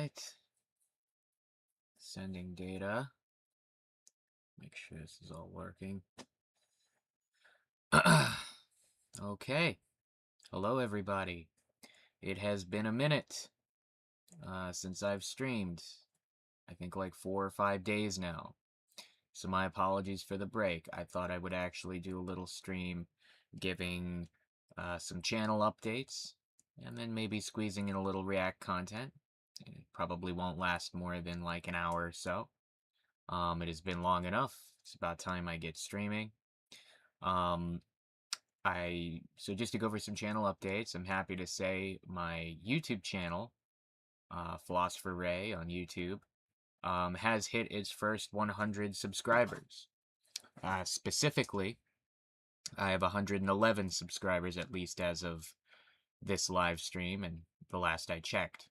Alright. Sending data. Make sure this is all working. Okay. Hello, everybody. It has been a minute since I've streamed. I think like 4 or 5 days now. So my apologies for the break. I thought I would actually do a little stream giving some channel updates and then maybe squeezing in a little React content. It probably won't last more than like an hour or so. It has been long enough. It's about time I get streaming. Um, so just to go over some channel updates, I'm happy to say my YouTube channel, Philosopher Ray on YouTube, has hit its first 100 subscribers. Specifically, I have 111 subscribers at least as of this live stream and the last I checked.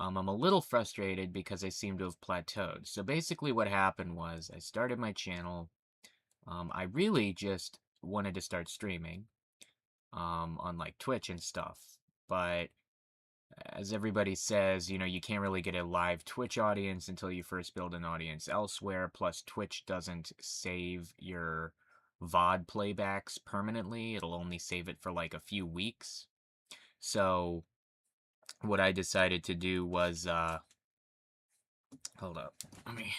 I'm a little frustrated because I seem to have plateaued. So basically what happened was I started my channel. I really just wanted to start streaming on like Twitch and stuff. But as everybody says, you can't really get a live Twitch audience until you first build an audience elsewhere. Plus, Twitch doesn't save your VOD playbacks permanently. It'll only save it for like a few weeks. So what I decided to do was, hold up, let me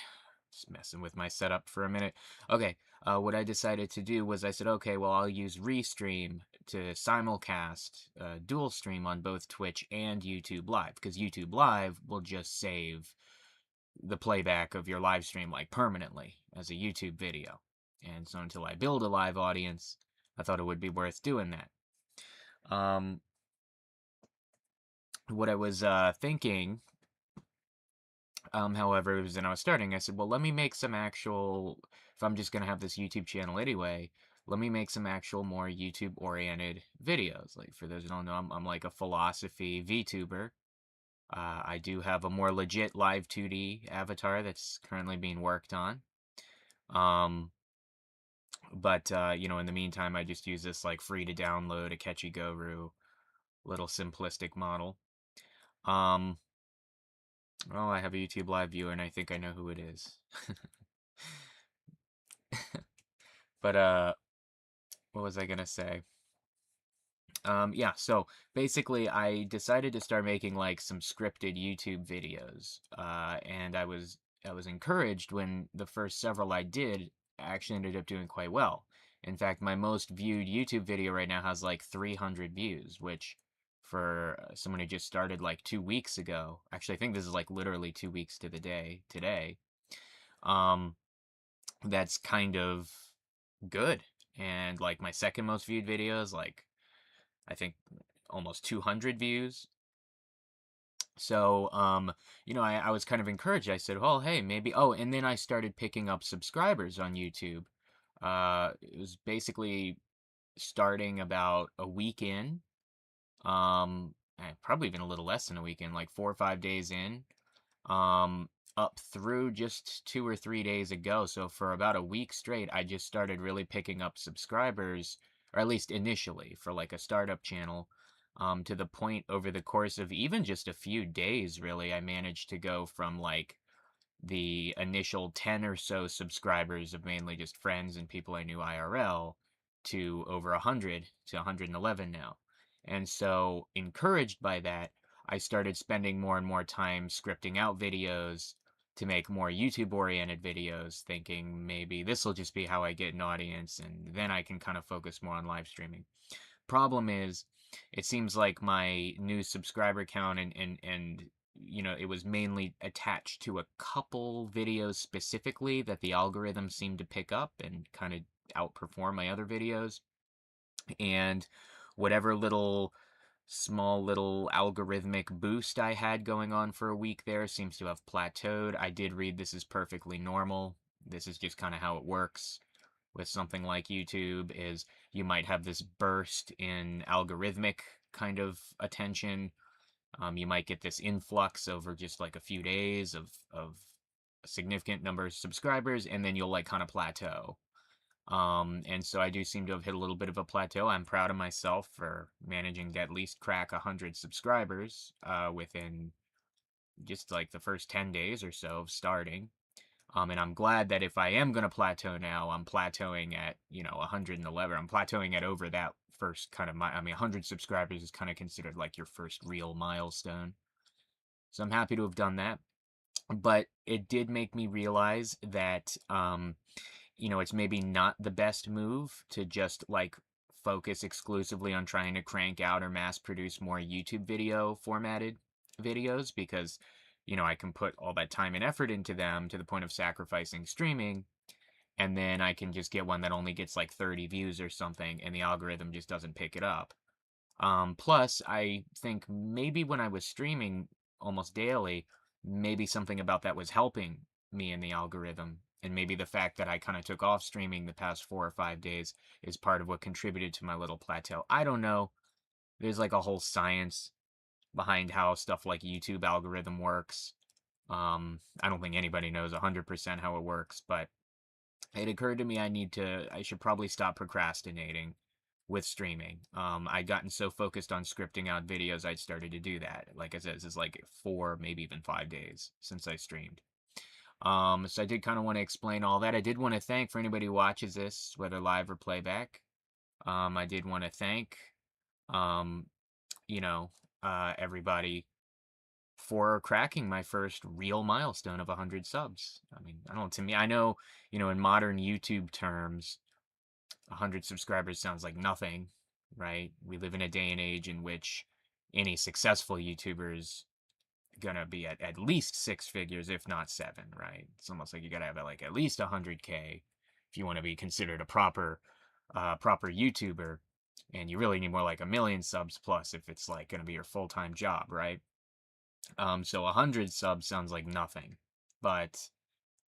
just messing with my setup for a minute. Okay, what I decided to do was I said, okay, well, I'll use Restream to simulcast, dual stream on both Twitch and YouTube Live, because YouTube Live will just save the playback of your live stream like permanently as a YouTube video. And so until I build a live audience, I thought it would be worth doing that. What I was thinking, however, was when I was starting, I said, well, let me make some actual, if I'm just going to have this YouTube channel anyway, let me make some actual more YouTube-oriented videos. Like, for those who don't know, I'm like a philosophy VTuber. I do have a more legit live 2D avatar that's currently being worked on. But in the meantime, I just use this like free to download Akechi Guru little simplistic model. Um, oh, I have a YouTube live viewer and I think I know who it is. But what was I gonna say? Yeah, so basically I decided to start making like some scripted YouTube videos. And I was encouraged when the first several I did actually ended up doing quite well. In fact, my most viewed YouTube video right now has like 300 views, which for someone who just started like 2 weeks ago, actually I think this is like literally 2 weeks to the day today, um, that's kind of good. And like my second most viewed video is like I think almost 200 views. So, I was kind of encouraged. I said, well, hey, maybe, oh, and then I started picking up subscribers on YouTube. It was basically starting about a week in, probably even a little less than a week in, like 4 or 5 days in, um, up through just 2 or 3 days ago. So for about a week straight, I just started really picking up subscribers, or at least initially for like a startup channel, to the point over the course of even just a few days, really, I managed to go from like the initial 10 or so subscribers of mainly just friends and people I knew IRL to over 100 to 111 now. And so, encouraged by that, I started spending more and more time scripting out videos to make more YouTube-oriented videos, thinking maybe this will just be how I get an audience, and then I can kind of focus more on live streaming. Problem is, it seems like my new subscriber count and it was mainly attached to a couple videos specifically that the algorithm seemed to pick up and kind of outperform my other videos. And whatever small little algorithmic boost I had going on for a week there seems to have plateaued. I did read this is perfectly normal. This is just kind of how it works with something like YouTube, is you might have this burst in algorithmic kind of attention. You might get this influx over just like a few days of a significant number of subscribers, and then you'll like kind of plateau. And so I do seem to have hit a little bit of a plateau. I'm proud of myself for managing to at least crack 100 subscribers within just like the first 10 days or so of starting. And I'm glad that if I am going to plateau now, I'm plateauing at, 111. I'm plateauing at over that first kind of I mean, 100 subscribers is kind of considered like your first real milestone. So I'm happy to have done that. But it did make me realize that, it's maybe not the best move to just like focus exclusively on trying to crank out or mass produce more YouTube video formatted videos because, I can put all that time and effort into them to the point of sacrificing streaming. And then I can just get one that only gets like 30 views or something, and the algorithm just doesn't pick it up. Plus, I think maybe when I was streaming almost daily, maybe something about that was helping me in the algorithm. And maybe the fact that I kind of took off streaming the past 4 or 5 days is part of what contributed to my little plateau. I don't know. There's like a whole science behind how stuff like YouTube algorithm works. I don't think anybody knows 100% how it works, but it occurred to me I should probably stop procrastinating with streaming. I'd gotten so focused on scripting out videos, I'd started to do that. Like I said, this is like 4, maybe even 5 days since I streamed. So I did kind of want to explain all that. I did want to thank for anybody who watches this, whether live or playback. I did want to thank, um, you know, everybody for cracking my first real milestone of 100 subs. I mean, I don't know, to me, I know, in modern YouTube terms, 100 subscribers sounds like nothing, right? We live in a day and age in which any successful YouTuber is gonna be at least six figures, if not seven, right? It's almost like you gotta have like at least 100K if you want to be considered a proper YouTuber, and you really need more like a million subs plus if it's like gonna be your full-time job, right? So 100 subs sounds like nothing, but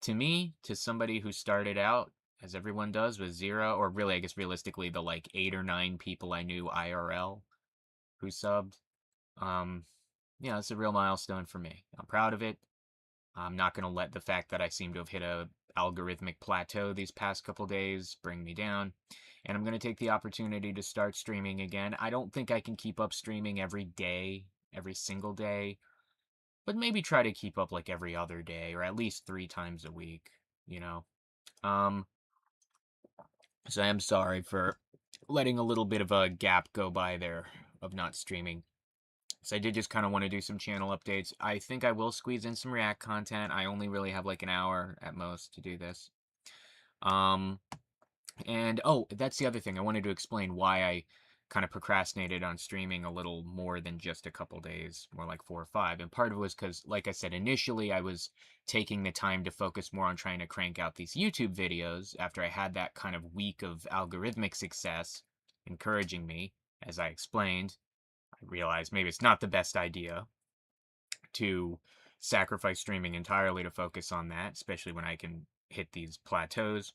to me, to somebody who started out, as everyone does, with zero, or really, I guess realistically, the like 8 or 9 people I knew IRL who subbed, um, it's a real milestone for me. I'm proud of it. I'm not going to let the fact that I seem to have hit a algorithmic plateau these past couple days bring me down. And I'm going to take the opportunity to start streaming again. I don't think I can keep up streaming every day, every single day, but maybe try to keep up like every other day or at least 3 times a week, you know? Um, so I am sorry for letting a little bit of a gap go by there of not streaming. So I did just kind of want to do some channel updates. I think I will squeeze in some React content. I only really have like an hour at most to do this. Um, and oh, that's the other thing. I wanted to explain why I kind of procrastinated on streaming a little more than just a couple days, more like 4 or 5. And part of it was because, like I said, initially I was taking the time to focus more on trying to crank out these YouTube videos after I had that kind of week of algorithmic success encouraging me, as I explained. I realized maybe it's not the best idea to sacrifice streaming entirely to focus on that, especially when I can hit these plateaus.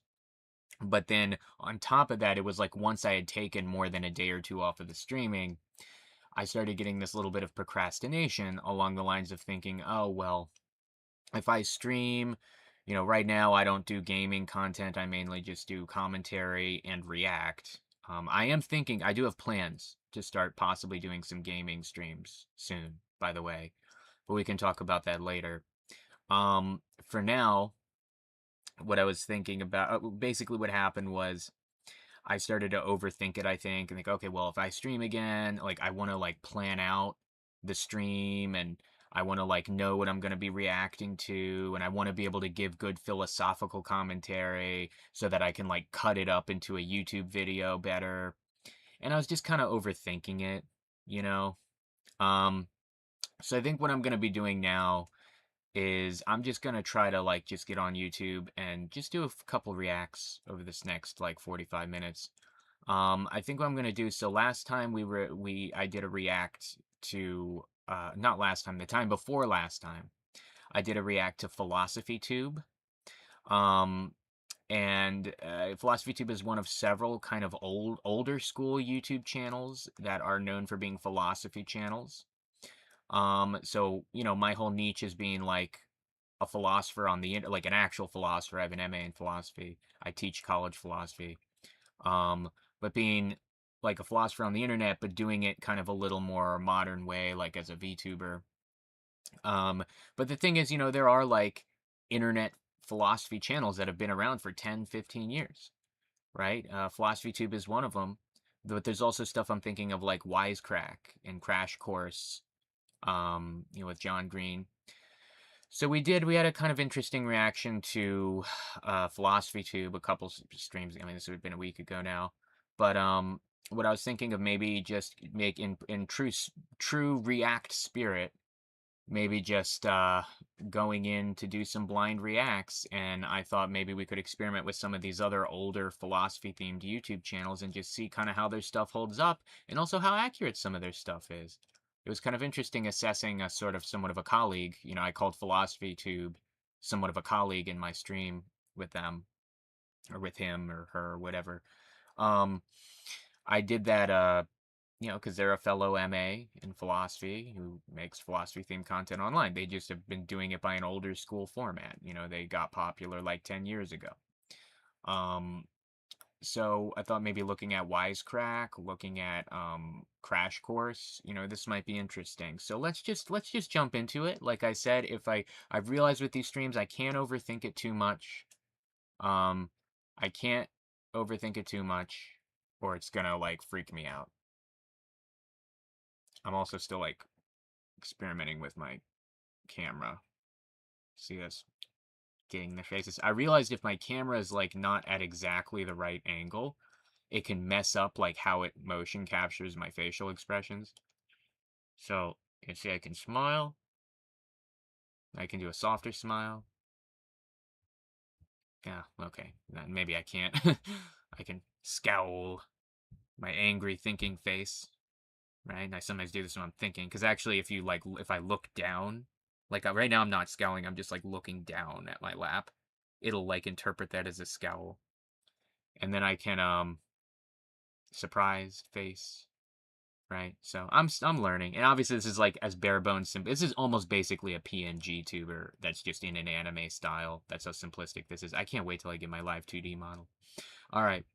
But then on top of that, it was like once I had taken more than a day or two off of the streaming, I started getting this little bit of procrastination along the lines of thinking, oh, well, if I stream, right now I don't do gaming content. I mainly just do commentary and react. I am thinking, I do have plans to start possibly doing some gaming streams soon, by the way, but we can talk about that later. For now, what I was thinking about, basically what happened was I started to overthink it, I think, and think, okay, well, if I stream again, like I want to like plan out the stream and I want to like know what I'm going to be reacting to and I want to be able to give good philosophical commentary so that I can like cut it up into a YouTube video better. And I was just kind of overthinking it, you know. Um so I think what I'm going to be doing now is I'm just gonna try to like just get on YouTube and just do a couple reacts over this next like 45 minutes. I think what I'm gonna do. So last time I did a react to not last time, the time before last time I did a react to Philosophy Tube. Um, and Philosophy Tube is one of several kind of older school YouTube channels that are known for being philosophy channels. So my whole niche is being like a philosopher on the like an actual philosopher. I have an MA in philosophy. I teach college philosophy. But being like a philosopher on the internet, but doing it kind of a little more modern way, like as a VTuber. Um, but the thing is, there are like internet philosophy channels that have been around for 10, 15 years, right? Philosophy Tube is one of them. But there's also stuff I'm thinking of like Wisecrack and Crash Course, with John Green. So we had a kind of interesting reaction to Philosophy Tube, a couple streams. I mean, this would have been a week ago now. But what I was thinking of maybe just make in true React spirit, maybe just going in to do some blind reacts. And I thought maybe we could experiment with some of these other older philosophy themed YouTube channels and just see kind of how their stuff holds up and also how accurate some of their stuff is. It was kind of interesting assessing a sort of somewhat of a colleague. I called Philosophy Tube somewhat of a colleague in my stream with them or with him or her or whatever. Um, I did that because they're a fellow MA in philosophy who makes philosophy themed content online. They just have been doing it by an older school format. They got popular like 10 years ago. Um, so I thought maybe looking at Wisecrack, looking at Crash Course, this might be interesting. So let's just jump into it. Like I said, if I've realized with these streams I can't overthink it too much. Um, I can't overthink it too much, or it's gonna like freak me out. I'm also still like experimenting with my camera. See us getting the faces. I realized if my camera is like not at exactly the right angle, it can mess up like how it motion captures my facial expressions. So you see I can smile. I can do a softer smile. Yeah, okay. Then maybe I can't. I can scowl my angry thinking face. Right? And I sometimes do this when I'm thinking, because actually, if I look down, like right now, I'm not scowling. I'm just like looking down at my lap. It'll like interpret that as a scowl, and then I can surprised face, right? So I'm learning, and obviously this is like as bare bones simple. This is almost basically a PNG tuber that's just in an anime style. That's how simplistic this is. I can't wait till I get my live 2D model. All right.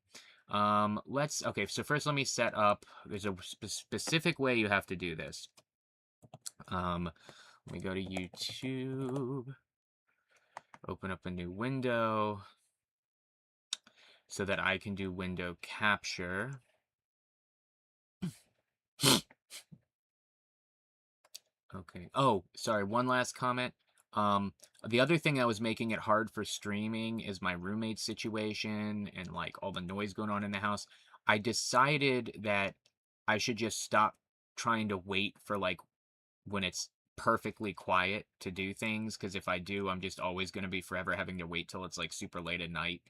Okay, so first let me set up, there's a specific way you have to do this. Let me go to YouTube, open up a new window so that I can do window capture. Okay. Oh, sorry, one last comment. Um, the other thing that was making it hard for streaming is my roommate situation and like all the noise going on in the house. I decided that I should just stop trying to wait for like when it's perfectly quiet to do things, because if I do, I'm just always going to be forever having to wait till it's like super late at night.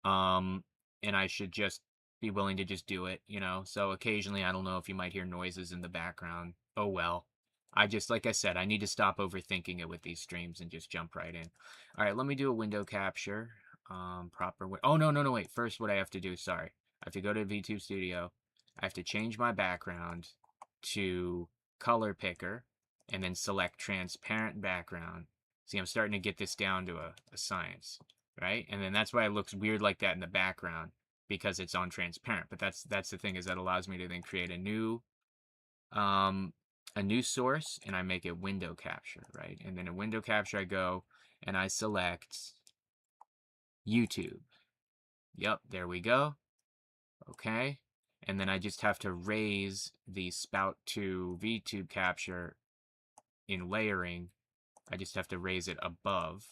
Um, and I should just be willing to just do it. So occasionally, I don't know if you might hear noises in the background. Oh well. Like I said, I need to stop overthinking it with these streams and just jump right in. All right, let me do a window capture. Proper. Oh, no, no, no, wait. First, what I have to do, sorry. I have to go to VTube Studio. I have to change my background to color picker and then select transparent background. See, I'm starting to get this down to a science, right? And then that's why it looks weird like that in the background, because it's on transparent. But that's the thing, is that allows me to then create um a new source, and I make it window capture, right? And then in window capture I go and I select YouTube. Yep, there we go. Okay. And then I just have to raise the spout to VTube capture in layering. I just have to raise it above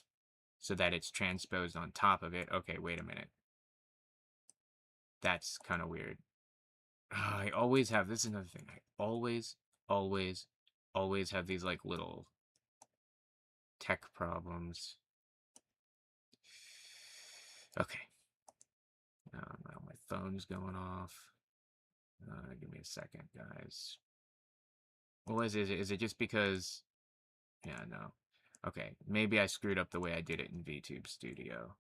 so that it's transposed on top of it. Okay, wait a minute. That's kind of weird. I always have, this is another thing. I always, always have these like little tech problems. Okay. Now my phone's going off. Give me a second, guys. Well, is it just because? Yeah, no. Okay, maybe I screwed up the way I did it in VTube Studio.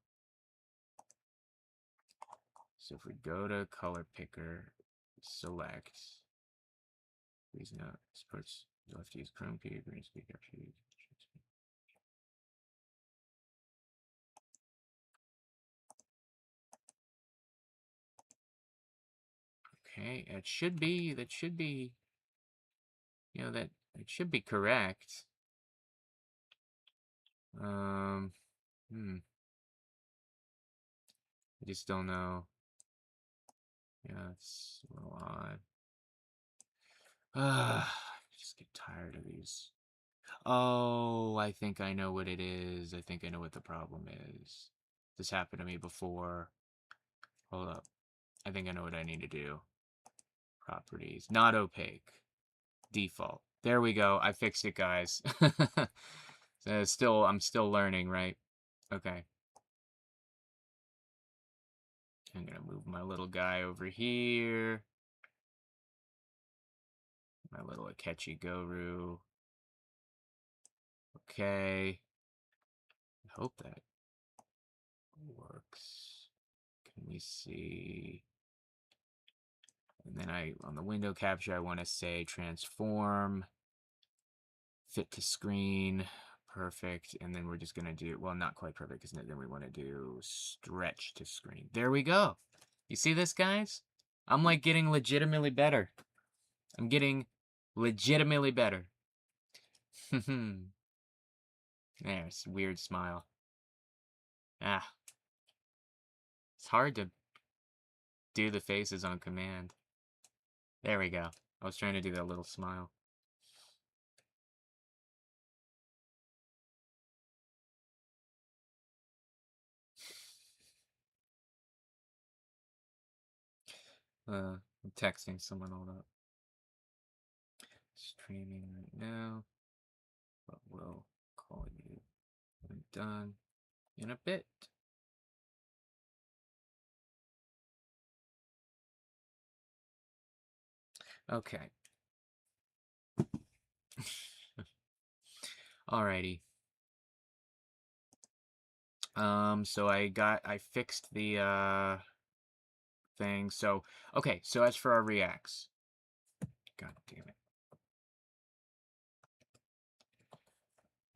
So if we go to color picker, select. Please note, sports. You'll have to use Chrome key, green screen capture. Okay, that should be, that it should be correct. Um, I just don't know. Yeah, it's a little odd. I just get tired of these. Oh, I think I know what it is. I think I know what the problem is. This happened to me before. Hold up. I think I know what I need to do. Properties. Not opaque. Default. There we go. I fixed it, guys. I'm still learning, right? Okay. I'm gonna move my little guy over here. My little Akechi Goru. Okay. I hope that works. Can we see? And then on the window capture, I want to say transform, fit to screen, perfect. And then we're just going to do, well, not quite perfect, because then we want to do stretch to screen. There we go. You see this, guys? I'm like getting legitimately better. I'm getting legitimately better. There's a weird smile. Ah, it's hard to do the faces on command. There we go. I was trying to do that little smile. I'm texting someone all that. Streaming right now, but we'll call you when done in a bit. Okay. Alrighty. So I fixed the thing. So okay, so as for our reacts. God damn it.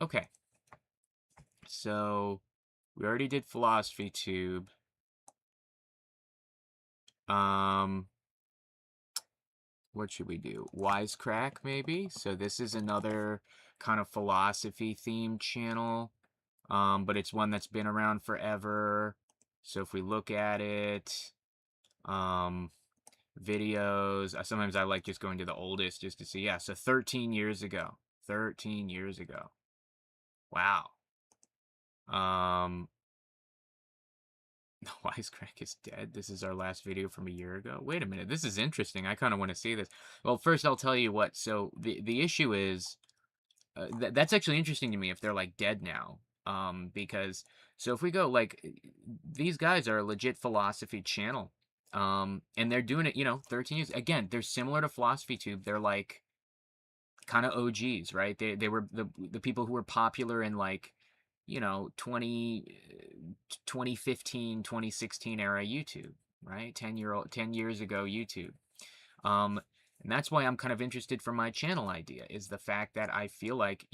Okay. So we already did Philosophy Tube. What should we do? Wisecrack, maybe? So this is another kind of philosophy themed channel. But it's one that's been around forever. So if we look at it, videos, sometimes I like just going to the oldest just to see. Yeah, so 13 years ago. 13 years ago. Wow. Wisecrack is dead. This is our last video from a year ago. Wait a minute. This is interesting. I kind of want to see this. Well, first I'll tell you what. So the issue is that's actually interesting to me if they're like dead now. Because so if we go like these guys are a legit philosophy channel. And they're doing it, 13 years. Again, they're similar to Philosophy Tube. They're like kind of OGs, right? They were the people who were popular in like 2015, 2016 era YouTube, right? 10 years ago YouTube. Um, and that's why I'm kind of interested for my channel idea is the fact that I feel like,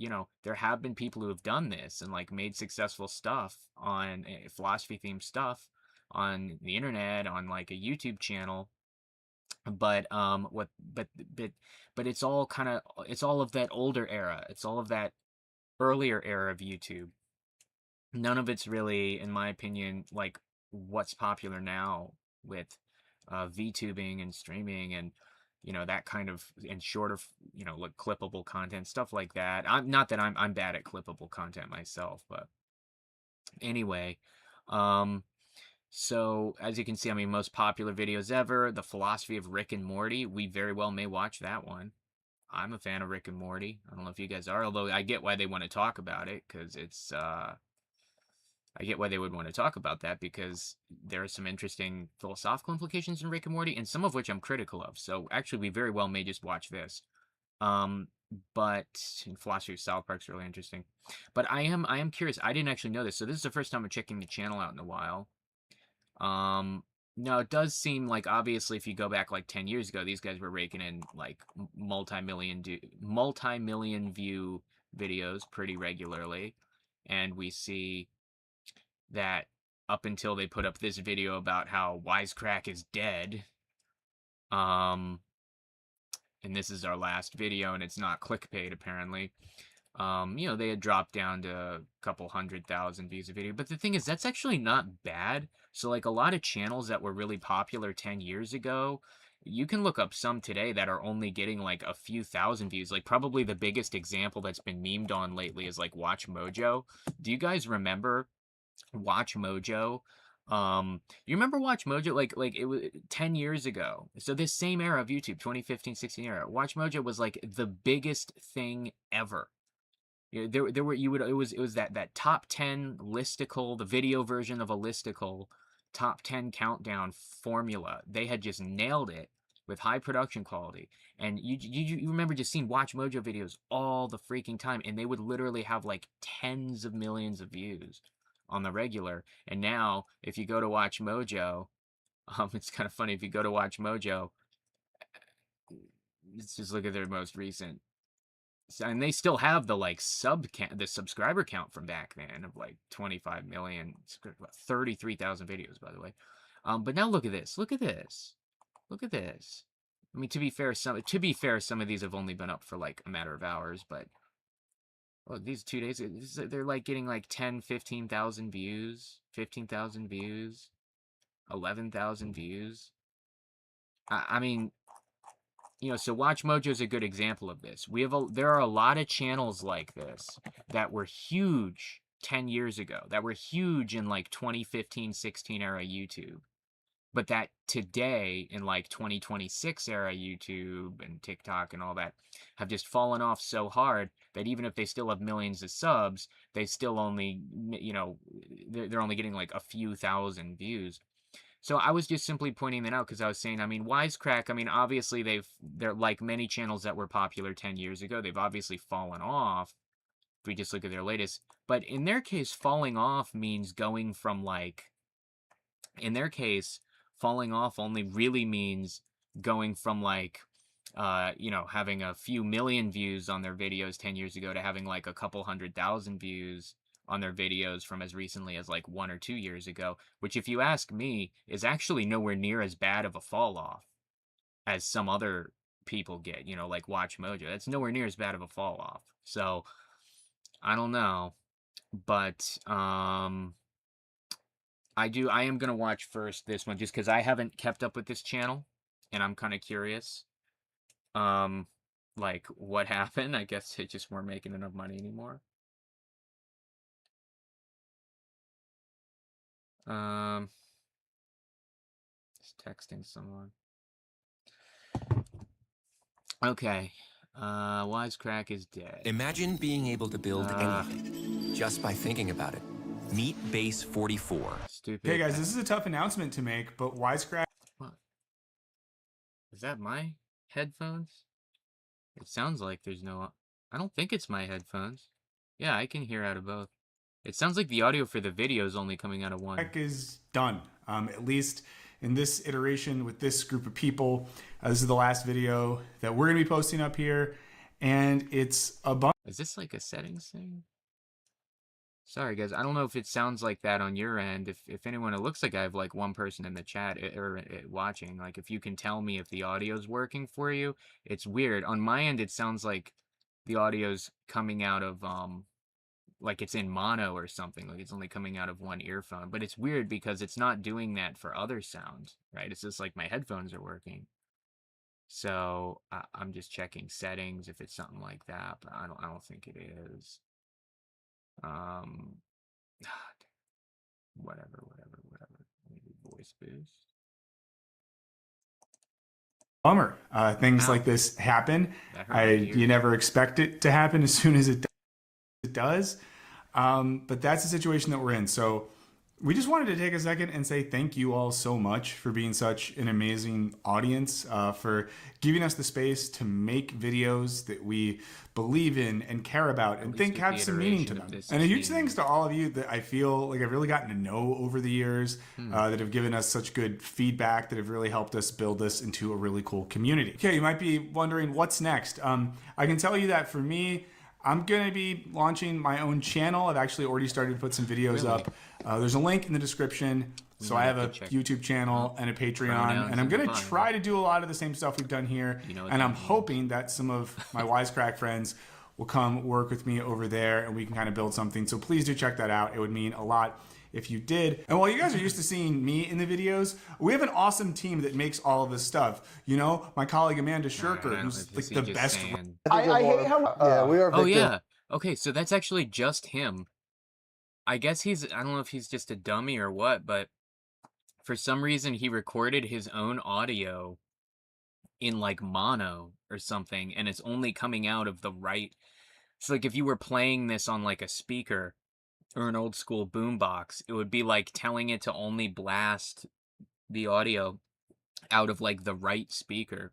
there have been people who have done this and like made successful stuff on philosophy themed stuff on the internet, on like a YouTube channel. But but it's all it's all of that older era. It's all of that earlier era of YouTube. None of it's really, in my opinion, like what's popular now with VTubing and streaming and that kind of and shorter like clippable content, stuff like that. I'm not that I'm bad at clippable content myself, but anyway, um so as you can see, I mean, most popular videos ever, the philosophy of Rick and Morty. We very well may watch that one. I'm a fan of Rick and Morty. I don't know if you guys are, although I get why they want to talk about it because it's I get why they would want to talk about that because there are some interesting philosophical implications in Rick and Morty, and some of which I'm critical of. So actually, we very well may just watch this. Um, but in philosophy of South Park's really interesting. But I am curious. I didn't actually know this, so this is the first time I'm checking the channel out in a while. No, it does seem like obviously if you go back like 10 years ago, these guys were raking in like multi-million view videos pretty regularly, and we see that up until they put up this video about how Wisecrack is dead. And this is our last video, and it's not clickbait apparently. You know, they had dropped down to a couple 100,000 views a video. But the thing is, that's actually not bad. So like a lot of channels that were really popular 10 years ago, you can look up some today that are only getting like a few thousand views. Like probably the biggest example that's been memed on lately is like Watch Mojo. Do you guys remember Watch Mojo? You remember Watch Mojo? Like it was 10 years ago. So this same era of YouTube, 2015, 16 era, Watch Mojo was like the biggest thing ever. Yeah, there were you would it was that top 10 listicle, the video version of a listicle, top 10 countdown formula. They had just nailed it with high production quality. And you remember just seeing Watch Mojo videos all the freaking time, and they would literally have like tens of millions of views on the regular. And now if you go to Watch Mojo, it's kind of funny if you go to Watch Mojo, let's just look at their most recent. And they still have the like the subscriber count from back then of like 25 million, 33,000 videos, by the way. But now look at this. Look at this. Look at this. I mean, to be fair, some of these have only been up for like a matter of hours, but these 2 days, they're like getting like 10, 15,000 views, 15,000 views, 11,000 views. I mean, you know, so Watch Mojo is a good example of this. There are a lot of channels like this that were huge 10 years ago, that were huge in like 2015, 16 era YouTube, but that today in like 2026 era YouTube and TikTok and all that have just fallen off so hard that even if they still have millions of subs, they still only, you know, they're only getting like a few thousand views. So I was just simply pointing that out because I was saying, I mean, Wisecrack, I mean, obviously they're like many channels that were popular 10 years ago. They've obviously fallen off if we just look at their latest. But in their case, falling off means going from like, in their case, falling off only really means going from like, you know, having a few million views on their videos 10 years ago to having like a couple 100,000 views on their videos from as recently as like 1 or 2 years ago, which if you ask me is actually nowhere near as bad of a fall off as some other people get, you know, like Watch Mojo. That's nowhere near as bad of a fall off. So I don't know, but I am gonna watch first this one just because I haven't kept up with this channel and I'm kind of curious. Like what happened? I guess they just weren't making enough money anymore. Just texting someone. Okay. Wisecrack is dead. Imagine being able to build anything just by thinking about it. Meet Base 44. Stupid. Hey guys, this is a tough announcement to make, but Wisecrack. What? Is that my headphones? It sounds like there's no. I don't think it's my headphones. Yeah, I can hear out of both. It sounds like the audio for the video is only coming out of one. Is done. At least in this iteration with this group of people. This is the last video that we're going to be posting up here, and it's a bunch. Is this like a settings thing? Sorry guys, I don't know if it sounds like that on your end. If anyone, it looks like I have like one person in the chat or watching. Like if you can tell me if the audio's working for you. It's weird. On my end, it sounds like the audio's coming out of like it's in mono or something, like it's only coming out of one earphone. But it's weird because it's not doing that for other sounds, right? It's just like my headphones are working. So I'm just checking settings if it's something like that, but I don't think it is. Whatever. Maybe voice boost. Bummer. Things like this happen. You never expect it to happen as soon as it does. But that's the situation that we're in. So we just wanted to take a second and say thank you all so much for being such an amazing audience, for giving us the space to make videos that we believe in and care about and think have some meaning to them. And a huge thanks to all of you that I feel like I've really gotten to know over the years, that have given us such good feedback, that have really helped us build this into a really cool community. Okay, you might be wondering what's next. I can tell you that for me, I'm going to be launching my own channel. I've actually already started to put some videos up. There's a link in the description. So I have a YouTube channel and a Patreon, and I'm going to try to do a lot of the same stuff we've done here. And I'm hoping that some of my Wisecrack friends will come work with me over there and we can kind of build something. So please do check that out. It would mean a lot if you did. And while you guys are used to seeing me in the videos, we have an awesome team that makes all of this stuff. You know, my colleague Amanda Shirker, who's like the best. I hate how yeah, we are victims. Oh yeah. Okay, so that's actually just him. I guess I don't know if he's just a dummy or what, but for some reason he recorded his own audio in like mono or something, and it's only coming out of the right. So like if you were playing this on like a speaker or an old school boombox, it would be like telling it to only blast the audio out of like the right speaker.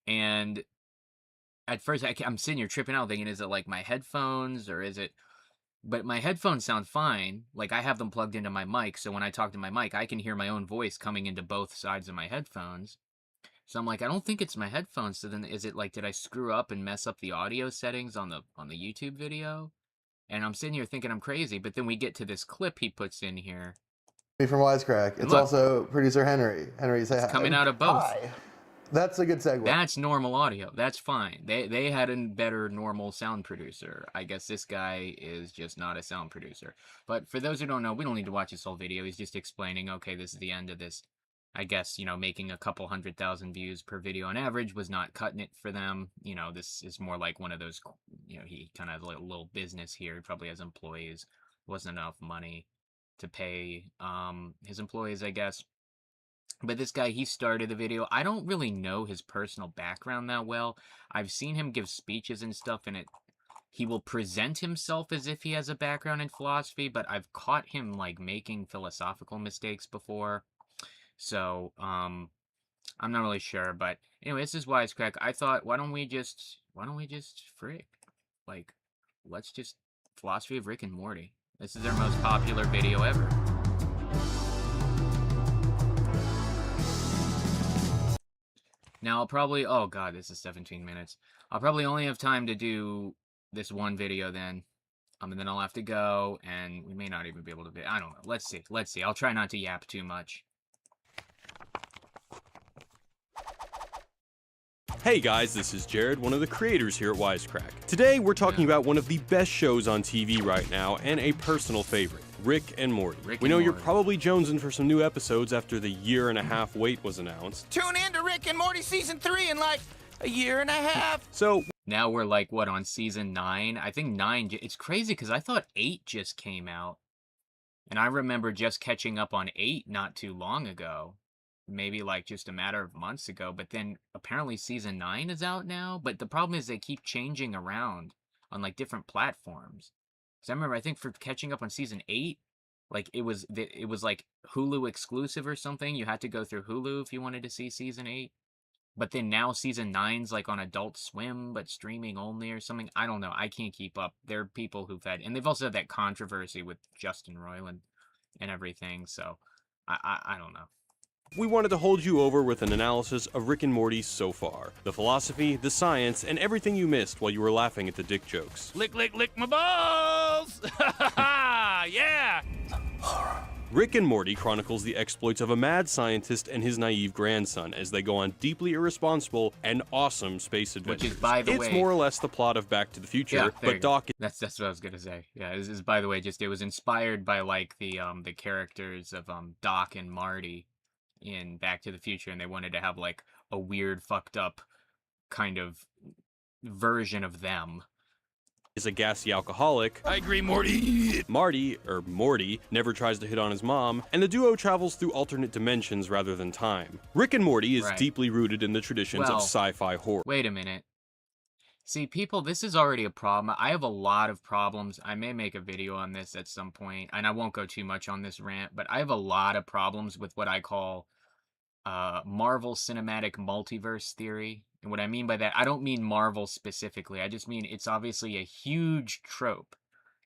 And at first I'm sitting here tripping out thinking, is it like my headphones or is it, but my headphones sound fine. Like I have them plugged into my mic. So when I talk to my mic, I can hear my own voice coming into both sides of my headphones. So I'm like, I don't think it's my headphones. So then is it like, did I screw up and mess up the audio settings on the YouTube video? And I'm sitting here thinking I'm crazy, but then we get to this clip he puts in here. From Wisecrack. It's also producer Henry. Henry, say hi. It's coming out of both. Hi. That's a good segue. That's normal audio. That's fine. They had a better normal sound producer. I guess this guy is just not a sound producer. But for those who don't know, we don't need to watch this whole video. He's just explaining, okay, this is the end of this. I guess, you know, making a couple 100,000 views per video on average was not cutting it for them. You know, this is more like one of those, you know, he kind of has a little business here. He probably has employees. Wasn't enough money to pay his employees, I guess. But this guy, he started the video. I don't really know his personal background that well. I've seen him give speeches and stuff, and he will present himself as if he has a background in philosophy, but I've caught him, like, making philosophical mistakes before. So, I'm not really sure. But anyway, this is Wisecrack. I thought, why don't we just frick? Like, let's just philosophy of Rick and Morty. This is their most popular video ever. Now, I'll probably, oh god, this is 17 minutes. I'll probably only have time to do this one video then. And then I'll have to go, and we may not even be able to, I don't know. Let's see. I'll try not to yap too much. Hey guys, this is Jared, one of the creators here at Wisecrack. Today, we're talking about one of the best shows on TV right now, and a personal favorite, Rick and Morty. We know you're probably jonesing for some new episodes after the 1.5-year wait was announced. Tune in to Rick and Morty Season 3 in like a 1.5 years. So, now we're like, what, on Season 9? I think 9, it's crazy because I thought 8 just came out. And I remember just catching up on 8 not too long ago. Maybe like just a matter of months ago, but then apparently Season 9 is out now. But the problem is they keep changing around on like different platforms. Because I remember, I think for catching up on Season 8, like it was like Hulu exclusive or something. You had to go through Hulu if you wanted to see Season 8. But then now Season 9's like on Adult Swim, but streaming only or something. I don't know. I can't keep up. There are people who've had, and they've also had that controversy with Justin Roiland and everything. So I don't know. we wanted to hold you over with an analysis of Rick and Morty so far. The philosophy, the science, and everything you missed while you were laughing at the dick jokes. Lick, lick, lick my balls! Yeah! Rick and Morty chronicles the exploits of a mad scientist and his naive grandson as they go on deeply irresponsible and awesome space adventures. Which is, by the way... It's more or less the plot of Back to the Future, yeah, but Doc... That's what I was gonna say. Yeah, this is, by the way, just, it was inspired by, like, the characters of, Doc and Marty in Back to the Future, and they wanted to have, like, a weird, fucked up kind of version of them. Is a gassy alcoholic. I agree, Morty. Morty, never tries to hit on his mom, and the duo travels through alternate dimensions rather than time. Rick and Morty is deeply rooted in the traditions of sci-fi horror. Wait a minute. See, people, this is already a problem. I have a lot of problems. I may make a video on this at some point, and I won't go too much on this rant, but I have a lot of problems with what I call Marvel Cinematic Multiverse theory. And what I mean by that, I don't mean Marvel specifically. I just mean it's obviously a huge trope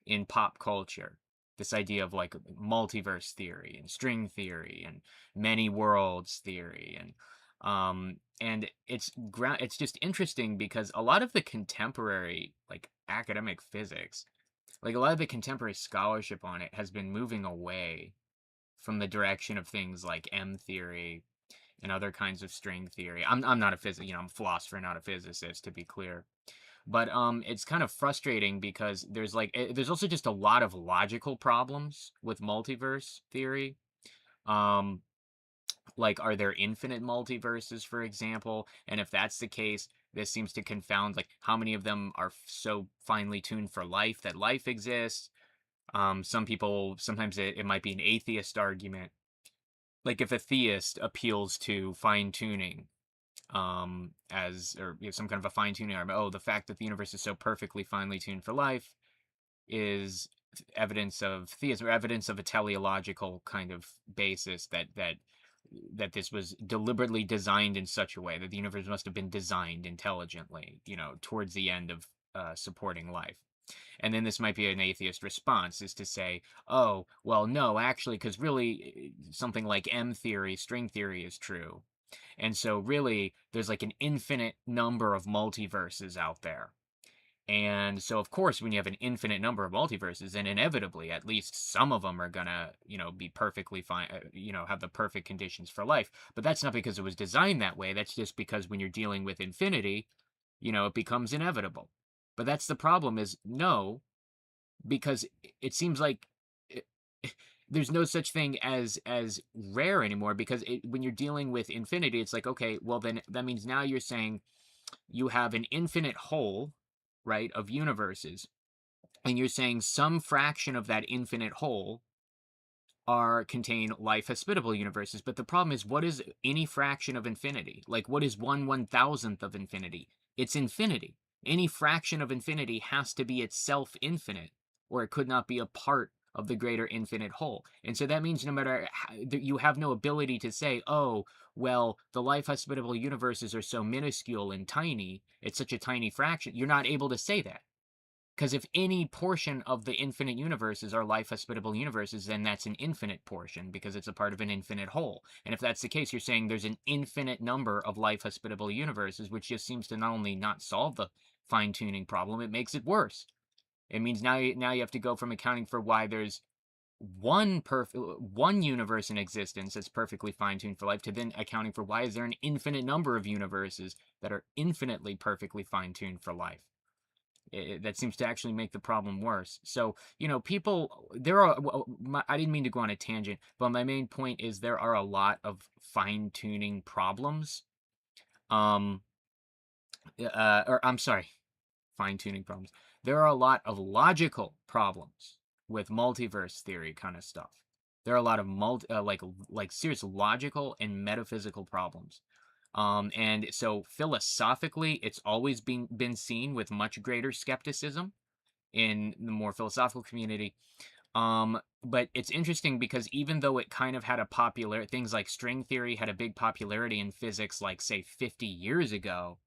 in pop culture. This idea of like multiverse theory and string theory and many worlds theory. And it's just interesting because a lot of the contemporary like academic physics, like a lot of the contemporary scholarship on it has been moving away from the direction of things like M theory and other kinds of string theory. I'm not a physicist, I'm a philosopher, not a physicist, to be clear. But it's kind of frustrating because there's also just a lot of logical problems with multiverse theory. Um, like, are there infinite multiverses, for example? And if that's the case, this seems to confound like how many of them are so finely tuned for life that life exists. Some people sometimes it might be an atheist argument. Like if a theist appeals to fine tuning, as or some kind of a fine tuning argument, oh, the fact that the universe is so perfectly finely tuned for life is evidence of theism or evidence of a teleological kind of basis that this was deliberately designed in such a way that the universe must have been designed intelligently, towards the end of supporting life. And then this might be an atheist response is to say, oh, well, no, actually, because really something like M theory, string theory is true. And so really there's like an infinite number of multiverses out there. And so, of course, when you have an infinite number of multiverses, then inevitably, at least some of them are gonna, be perfectly fine, have the perfect conditions for life. But that's not because it was designed that way. That's just because when you're dealing with infinity, it becomes inevitable. But that's the problem is no, because it seems like it, there's no such thing as rare anymore because when you're dealing with infinity, it's like, okay, well, then that means now you're saying you have an infinite whole, right, of universes, and you're saying some fraction of that infinite whole contain life hospitable universes. But the problem is, what is any fraction of infinity? Like, what is 1/1000th of infinity? It's infinity. Any fraction of infinity has to be itself infinite, or it could not be a part of the greater infinite whole. And so that means no matter how, you have no ability to say, oh, well, the life hospitable universes are so minuscule and tiny, it's such a tiny fraction. You're not able to say that. Because if any portion of the infinite universes are life hospitable universes, then that's an infinite portion because it's a part of an infinite whole. And if that's the case, you're saying there's an infinite number of life hospitable universes, which just seems to not only not solve the fine tuning problem, it makes it worse. It means now you have to go from accounting for why there's one universe in existence that's perfectly fine-tuned for life to then accounting for why is there an infinite number of universes that are infinitely perfectly fine-tuned for life. That seems to actually make the problem worse. So, people, I didn't mean to go on a tangent, but my main point is there are a lot of fine-tuning problems. Or I'm sorry, fine-tuning problems. There are a lot of logical problems with multiverse theory kind of stuff. There are a lot of like serious logical and metaphysical problems. And so philosophically, it's always been seen with much greater skepticism in the more philosophical community. But it's interesting because even though it kind of had things like string theory had a big popularity in physics, like say 50 years ago,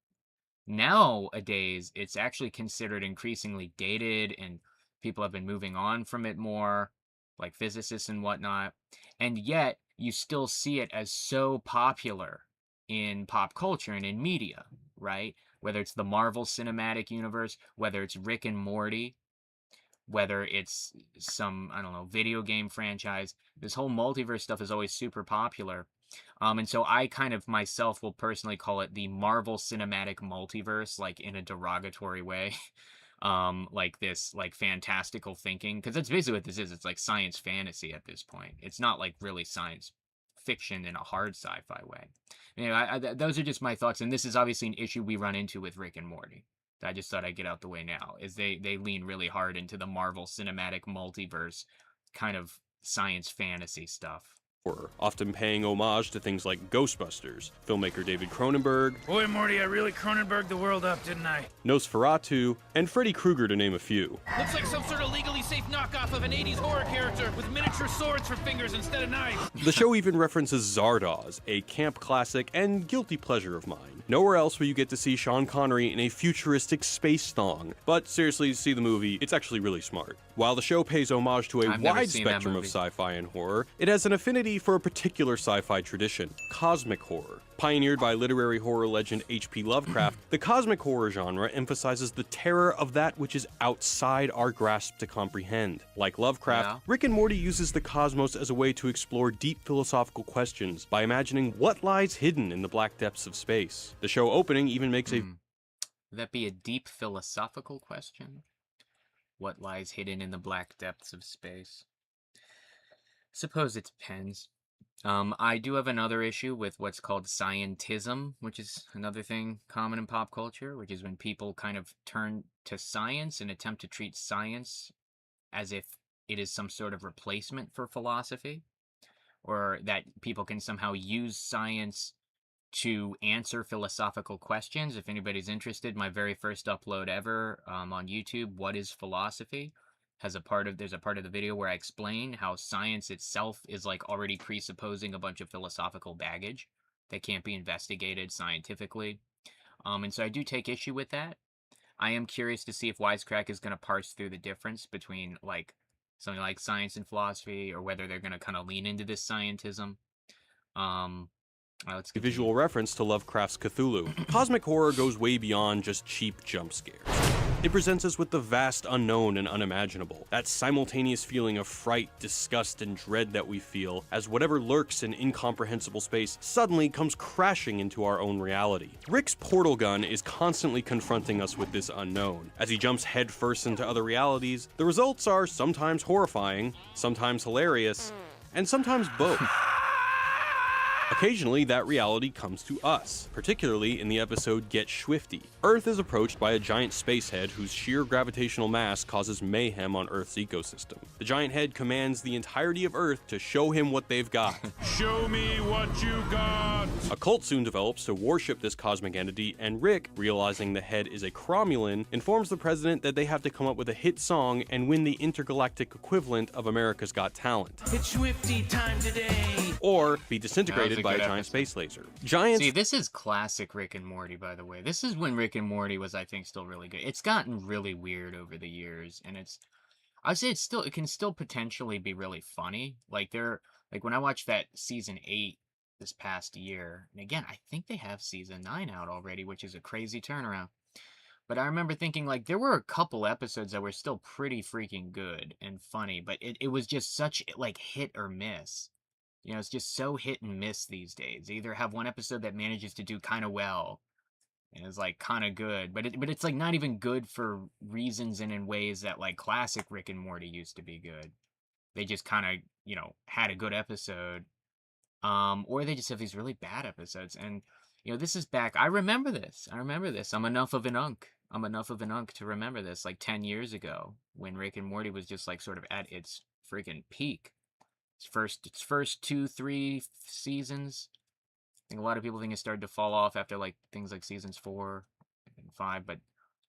nowadays it's actually considered increasingly dated and people have been moving on from it more, like physicists and whatnot. And yet you still see it as so popular in pop culture and in media, right? Whether it's the Marvel Cinematic Universe, whether it's Rick and Morty, whether it's some, I don't know, video game franchise, this whole multiverse stuff is always super popular. And so I kind of myself will personally call it the Marvel Cinematic Multiverse, like in a derogatory way. Like this, like fantastical thinking, because that's basically what this is. It's like science fantasy at this point. It's not like really science fiction in a hard sci-fi way. Anyway, those are just my thoughts, and this is obviously an issue we run into with Rick and Morty. I just thought I'd get out the way now, is they lean really hard into the Marvel Cinematic Multiverse kind of science fantasy stuff. Often paying homage to things like Ghostbusters, filmmaker David Cronenberg. Boy, Morty, I really Cronenberg'd the world up, didn't I? Nosferatu, and Freddy Krueger, to name a few. Looks like some sort of legally safe knockoff of an 80s horror character with miniature swords for fingers instead of knives. The show even references Zardoz, a camp classic and guilty pleasure of mine. Nowhere else will you get to see Sean Connery in a futuristic space thong. But seriously, see the movie, it's actually really smart. While the show pays homage to a wide spectrum of sci-fi and horror, it has an affinity for a particular sci-fi tradition, cosmic horror. Pioneered by literary horror legend H.P. Lovecraft, the cosmic horror genre emphasizes the terror of that which is outside our grasp to comprehend. Like Lovecraft, Rick and Morty uses the cosmos as a way to explore deep philosophical questions by imagining what lies hidden in the black depths of space. The show opening even makes Would that be a deep philosophical question? What lies hidden in the black depths of space? Suppose it depends. I do have another issue with what's called scientism, which is another thing common in pop culture, which is when people kind of turn to science and attempt to treat science as if it is some sort of replacement for philosophy, or that people can somehow use science to answer philosophical questions. If anybody's interested, my very first upload ever on YouTube, What is Philosophy? There's a part of the video where I explain how science itself is like already presupposing a bunch of philosophical baggage that can't be investigated scientifically. And so I do take issue with that. I am curious to see if Wisecrack is going to parse through the difference between like something like science and philosophy, or whether they're going to kind of lean into this scientism. Let's A continue. visual reference to Lovecraft's Cthulhu. Cosmic horror goes way beyond just cheap jump scares. It presents us with the vast unknown and unimaginable, that simultaneous feeling of fright, disgust, and dread that we feel as whatever lurks in incomprehensible space suddenly comes crashing into our own reality. Rick's portal gun is constantly confronting us with this unknown. As he jumps headfirst into other realities, the results are sometimes horrifying, sometimes hilarious, and sometimes both. Occasionally, that reality comes to us, particularly in the episode Get Swifty. Earth is approached by a giant space head whose sheer gravitational mass causes mayhem on Earth's ecosystem. The giant head commands the entirety of Earth to show him what they've got. Show me what you got! A cult soon develops to worship this cosmic entity, and Rick, realizing the head is a Cromulon, informs the president that they have to come up with a hit song and win the intergalactic equivalent of America's Got Talent. It's Swifty time today! Or be disintegrated a by a good giant episode. space laser. Giants. See, this is classic Rick and Morty, by the way. This is when Rick and Morty was, I think, still really good. It's gotten really weird over the years, and I'd say it can still potentially be really funny. Like when I watched that season 8 this past year, and again, I think they have season 9 out already, which is a crazy turnaround. But I remember thinking, like, there were a couple episodes that were still pretty freaking good and funny, but it was just such, like, hit or miss. You know, it's just so hit and miss these days. They either have one episode that manages to do kind of well and is like kind of good, but it's like not even good for reasons and in ways that like classic Rick and Morty used to be good. They just kind of, had a good episode, or they just have these really bad episodes. And this is back. I remember this. I'm enough of an unk. To remember this, like 10 years ago, when Rick and Morty was just like sort of at its freaking peak. Its first 2-3 seasons. I think a lot of people think it started to fall off after like things like seasons 4 and 5, but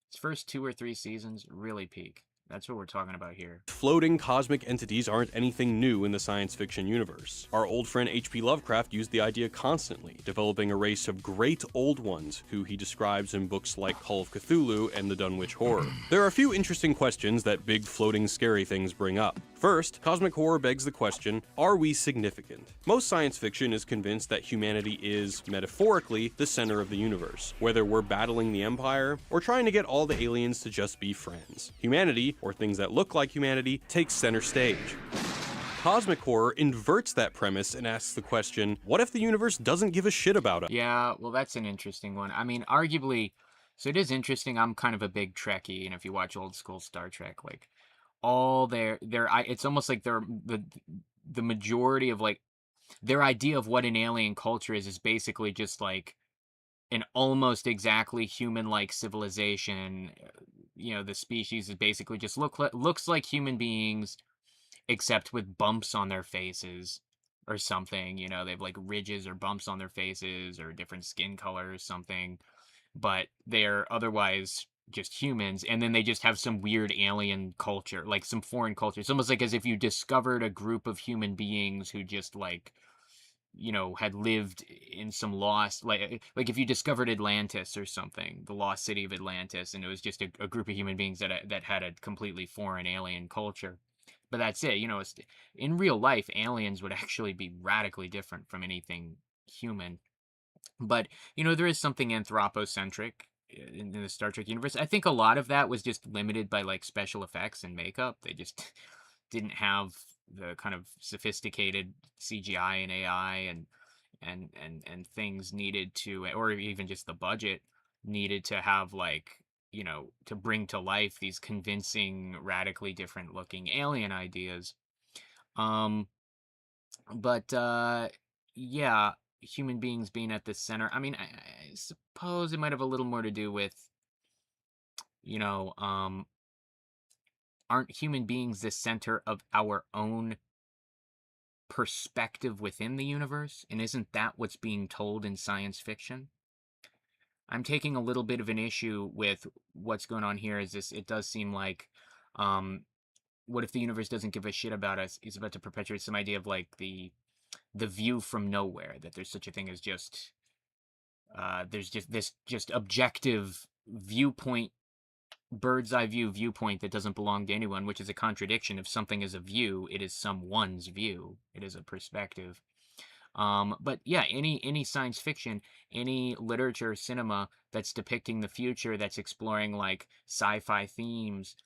its first 2 or 3 seasons really peak. That's what we're talking about here. Floating cosmic entities aren't anything new in the science fiction universe. Our old friend H.P. Lovecraft used the idea constantly, developing a race of great old ones who he describes in books like Call of Cthulhu and the Dunwich Horror. There are a few interesting questions that big floating scary things bring up. First, cosmic horror begs the question, are we significant? Most science fiction is convinced that humanity is, metaphorically, the center of the universe, whether we're battling the Empire or trying to get all the aliens to just be friends. Humanity, or things that look like humanity, takes center stage. Cosmic horror inverts that premise and asks the question, what if the universe doesn't give a shit about us? Yeah, well, that's an interesting one. I mean, arguably, so it is interesting. I'm kind of a big Trekkie, and if you watch old school Star Trek, like, it's almost like the majority of like their idea of what an alien culture is basically just like an almost exactly human-like civilization. The species is basically just looks like human beings, except with bumps on their faces or something. They have like ridges or bumps on their faces or different skin color or something, but they're otherwise just humans, and then they just have some weird alien culture, like some foreign culture. It's almost like as if you discovered a group of human beings who just like had lived in some lost, like if you discovered Atlantis or something, the lost city of Atlantis, and it was just a group of human beings that had a completely foreign alien culture. But that's it. In real life, aliens would actually be radically different from anything human. But there is something anthropocentric in the Star Trek universe. I think a lot of that was just limited by like special effects and makeup. They just didn't have the kind of sophisticated CGI and AI and things needed to, or even just the budget needed to have like, to bring to life these convincing, radically different looking alien ideas. Um, but yeah, human beings being at the center. I mean, I suppose it might have a little more to do with, you know, um, aren't human beings the center of our own perspective within the universe? And isn't that what's being told in science fiction? I'm taking a little bit of an issue with what's going on here. Is this? It does seem like, um, what if the universe doesn't give a shit about us? It's about to perpetuate some idea of like the view from nowhere. That there's such a thing as just there's just this just objective viewpoint, bird's eye view viewpoint that doesn't belong to anyone, which is a contradiction. If something is a view, it is someone's view. It is a perspective. But yeah, any science fiction, any literature, cinema that's depicting the future, that's exploring like sci-fi themes,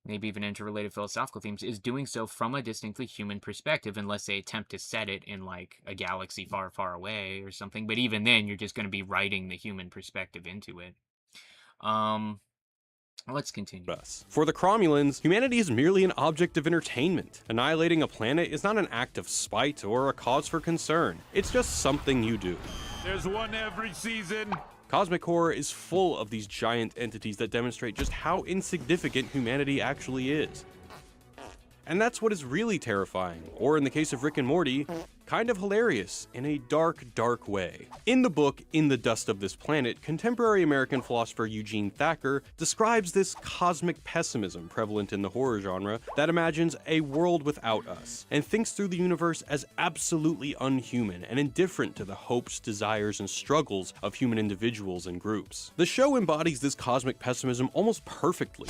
maybe even interrelated philosophical themes, is doing so from a distinctly human perspective, unless they attempt to set it in like a galaxy far, far away or something. But even then, you're just going to be writing the human perspective into it. Let's continue. For the Cromulans, humanity is merely an object of entertainment. Annihilating a planet is not an act of spite or a cause for concern. It's just something you do. There's one every season. Cosmic horror is full of these giant entities that demonstrate just how insignificant humanity actually is. And that's what is really terrifying, or in the case of Rick and Morty, kind of hilarious in a dark, dark way. In the book, In the Dust of This Planet, contemporary American philosopher Eugene Thacker describes this cosmic pessimism prevalent in the horror genre that imagines a world without us, and thinks through the universe as absolutely unhuman and indifferent to the hopes, desires, and struggles of human individuals and groups. The show embodies this cosmic pessimism almost perfectly.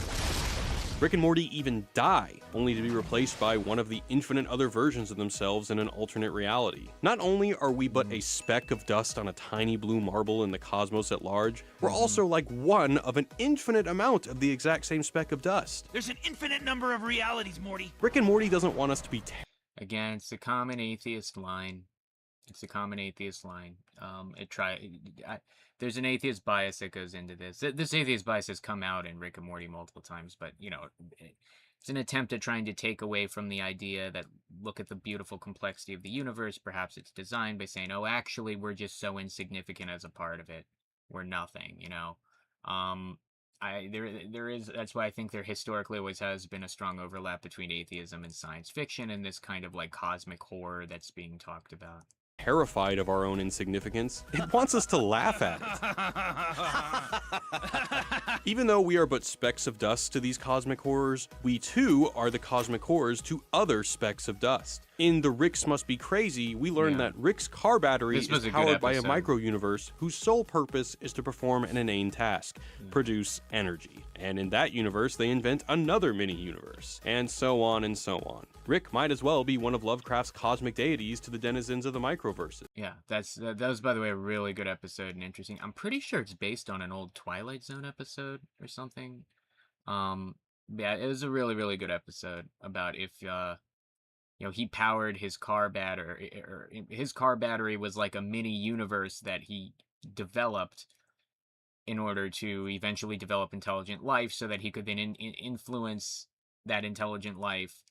Rick and Morty even die, only to be replaced by one of the infinite other versions of themselves in an alternate reality. Not only are we but a speck of dust on a tiny blue marble in the cosmos at large, we're also like one of an infinite amount of the exact same speck of dust. There's an infinite number of realities, Morty. Rick and Morty doesn't want us to be Again, it's a common atheist line. It's a common atheist line. There's an atheist bias that goes into this. This atheist bias has come out in Rick and Morty multiple times, but, it's an attempt at trying to take away from the idea that look at the beautiful complexity of the universe. Perhaps it's designed by saying, oh, actually, we're just so insignificant as a part of it. We're nothing, That's why I think there historically always has been a strong overlap between atheism and science fiction and this kind of like cosmic horror that's being talked about. terrified of our own insignificance. It wants us to laugh at it. Even though we are but specks of dust to these cosmic horrors, we too are the cosmic horrors to other specks of dust. In The Ricks Must Be Crazy, we learn that Rick's car battery is powered by a micro-universe whose sole purpose is to perform an inane task, produce energy. And in that universe, they invent another mini-universe, and so on and so on. Rick might as well be one of Lovecraft's cosmic deities to the denizens of the microverses. Yeah, that was, by the way, a really good episode and interesting. I'm pretty sure it's based on an old Twilight Zone episode or something. Yeah, it was a really, really good episode about if, he powered his car battery, or his car battery was like a mini universe that he developed in order to eventually develop intelligent life so that he could then influence that intelligent life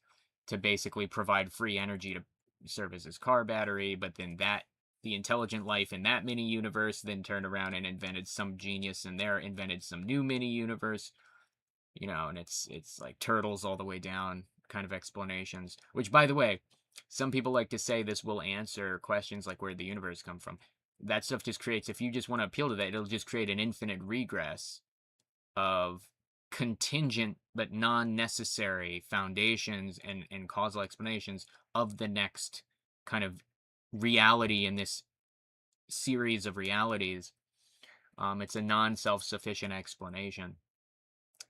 to basically provide free energy to serve as his car battery. But then the intelligent life in that mini universe then turned around and invented some genius in there, invented some new mini universe, and it's like Turtles all the way down kind of explanations, which, by the way, some people like to say this will answer questions like where the universe come from. That stuff just creates, if you just want to appeal to that, it'll just create an infinite regress of contingent but non-necessary foundations and causal explanations of the next kind of reality in this series of realities. It's a non-self-sufficient explanation.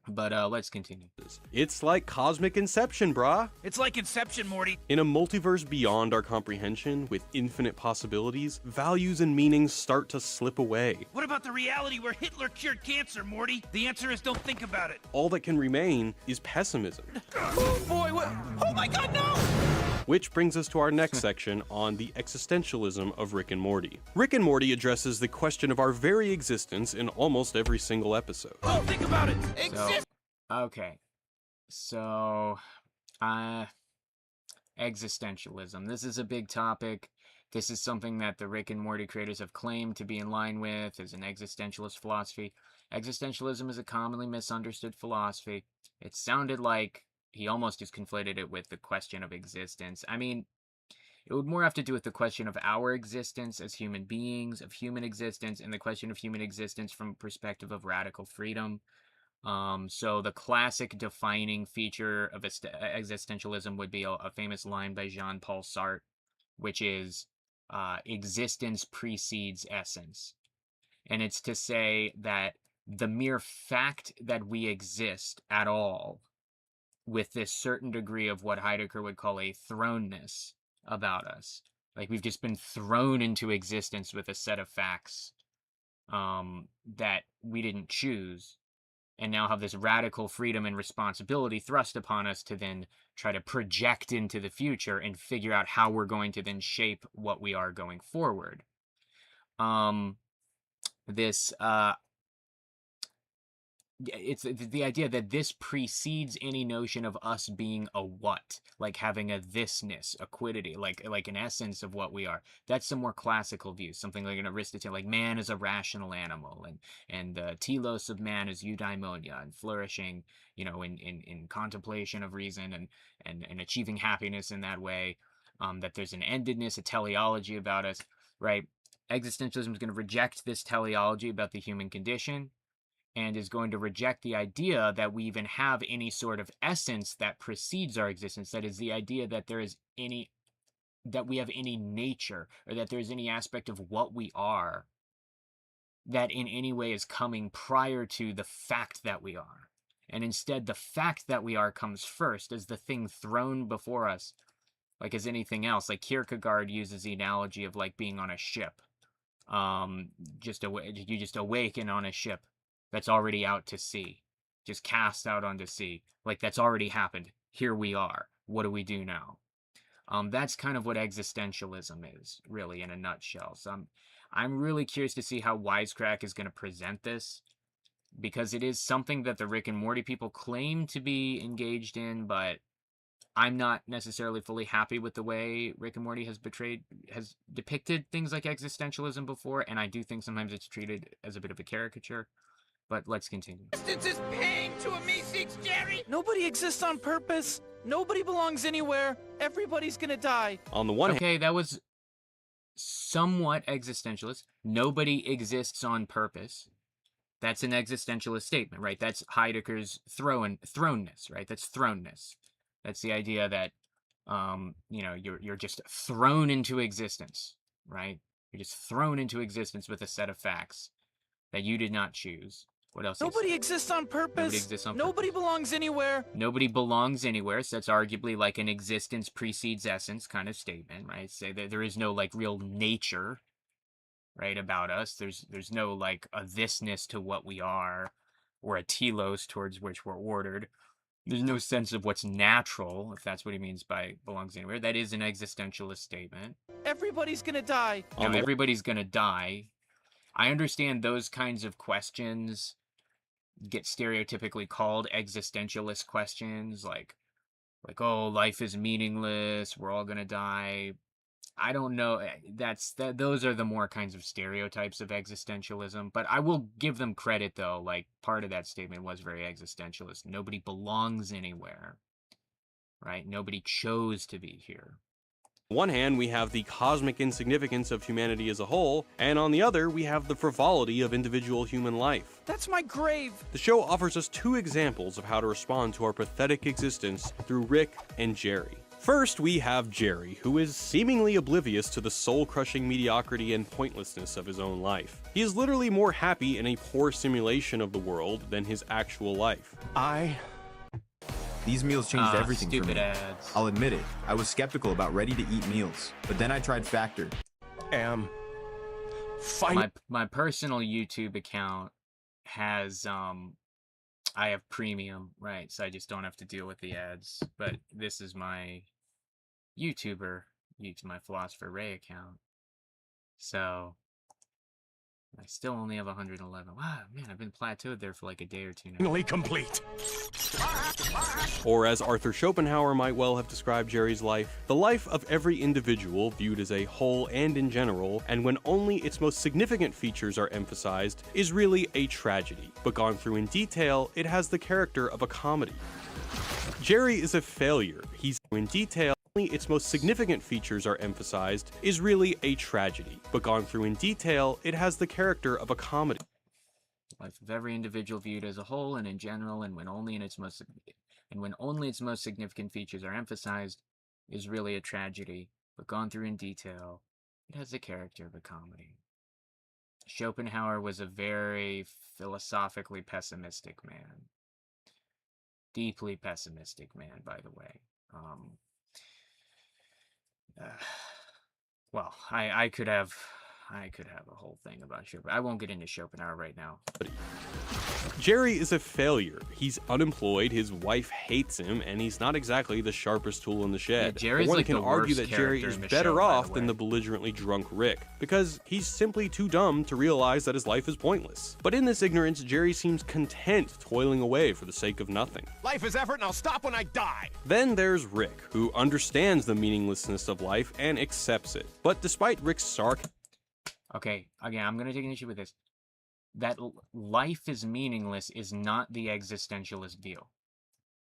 But let's continue. It's like cosmic inception, brah. It's like Inception, Morty. In a multiverse beyond our comprehension, with infinite possibilities, values and meanings start to slip away. What about the reality where Hitler cured cancer, Morty? The answer is don't think about it. All that can remain is pessimism. Oh boy, what? Oh my god, no! Which brings us to our next section on the existentialism of Rick and Morty. Rick and Morty addresses the question of our very existence in almost every single episode. Oh, think about it. Okay. So, existentialism. This is a big topic. This is something that the Rick and Morty creators have claimed to be in line with as an existentialist philosophy. Existentialism is a commonly misunderstood philosophy. It sounded like he almost just conflated it with the question of existence. I mean, it would more have to do with the question of our existence as human beings, of human existence, and the question of human existence from a perspective of radical freedom. So the classic defining feature of existentialism would be a famous line by Jean-Paul Sartre, which is, existence precedes essence. And it's to say that the mere fact that we exist at all, with this certain degree of what Heidegger would call a thrownness about us, like we've just been thrown into existence with a set of facts that we didn't choose, and now have this radical freedom and responsibility thrust upon us to then try to project into the future and figure out how we're going to then shape what we are going forward. It's the idea that this precedes any notion of us being a what, like having a thisness, a quiddity, like an essence of what we are. That's some more classical view, something like an Aristotelian, like man is a rational animal, and the telos of man is eudaimonia, and flourishing, in contemplation of reason and achieving happiness in that way. That there's an endedness, a teleology about us, right? Existentialism is going to reject this teleology about the human condition, and is going to reject the idea that we even have any sort of essence that precedes our existence. That is the idea that that we have any nature, or that there's any aspect of what we are that in any way is coming prior to the fact that we are. And instead, the fact that we are comes first as the thing thrown before us, like as anything else. Like Kierkegaard uses the analogy of like being on a ship. You just awaken on a ship that's already out to sea, just cast out onto sea, like that's already happened. Here we are. What do we do now? That's kind of what existentialism is, really, in a nutshell. So I'm really curious to see how Wisecrack is going to present this, because it is something that the Rick and Morty people claim to be engaged in, but I'm not necessarily fully happy with the way Rick and Morty has depicted things like existentialism before, and I do think sometimes it's treated as a bit of a caricature. But let's continue. Existence is pain to a me-seeks, Jerry! Nobody exists on purpose. Nobody belongs anywhere. Everybody's gonna die. On the one hand, okay, that was somewhat existentialist. Nobody exists on purpose. That's an existentialist statement, right? That's Heidegger's thrownness, right? That's thrownness. That's the idea that, you're just thrown into existence, right? You're just thrown into existence with a set of facts that you did not choose. What else? Nobody exists on purpose. Nobody belongs anywhere. Nobody belongs anywhere. So that's arguably like an existence precedes essence kind of statement, right? Say that there is no like real nature, right, about us. There's no like a thisness to what we are, or a telos towards which we're ordered. There's no sense of what's natural, if that's what he means by belongs anywhere. That is an existentialist statement. Everybody's gonna die. Now, everybody's gonna die. I understand those kinds of questions get stereotypically called existentialist questions, like, oh, life is meaningless, we're all gonna die. I don't know. Those are the more kinds of stereotypes of existentialism. But I will give them credit, though. Like, part of that statement was very existentialist. Nobody belongs anywhere, right? Nobody chose to be here. On one hand, we have the cosmic insignificance of humanity as a whole, and on the other, we have the frivolity of individual human life. That's my grave. The show offers us two examples of how to respond to our pathetic existence through Rick and Jerry. First, we have Jerry, who is seemingly oblivious to the soul-crushing mediocrity and pointlessness of his own life. He is literally more happy in a poor simulation of the world than his actual life. These meals changed everything for me. Ads. I'll admit it, I was skeptical about ready-to-eat meals, but then I tried Factor. My personal YouTube account has I have premium, right? So I just don't have to deal with the ads. But this is my YouTuber used my Philosopher Ray account. So I still only have 111. Wow, man, I've been plateaued there for like a day or two now. Complete. Or as Arthur Schopenhauer might well have described Jerry's life, the life of every individual viewed as a whole and in general, and when only its most significant features are emphasized, is really a tragedy. But gone through in detail, it has the character of a comedy. Jerry is a failure. He's in detail. Its most significant features are emphasized, is really a tragedy. But gone through in detail, it has the character of a comedy. Life of every individual viewed as a whole and in general, and when only its most significant features are emphasized, is really a tragedy. But gone through in detail, it has the character of a comedy. Schopenhauer was a very philosophically pessimistic man. Deeply pessimistic man, by the way. Well, I could have a whole thing about Schopenhauer. I won't get into Schopenhauer right now. Jerry is a failure. He's unemployed, his wife hates him, and he's not exactly the sharpest tool in the shed. Yeah, Jerry's one like can the argue worst that Jerry character is in the better show, by off the than way. the belligerently drunk Rick, because he's simply too dumb to realize that his life is pointless. But in this ignorance, Jerry seems content toiling away for the sake of nothing. Life is effort and I'll stop when I die. Then there's Rick, who understands the meaninglessness of life and accepts it. But despite Rick's sarcasm, Okay, again, I'm going to take an issue with this. That life is meaningless is not the existentialist view.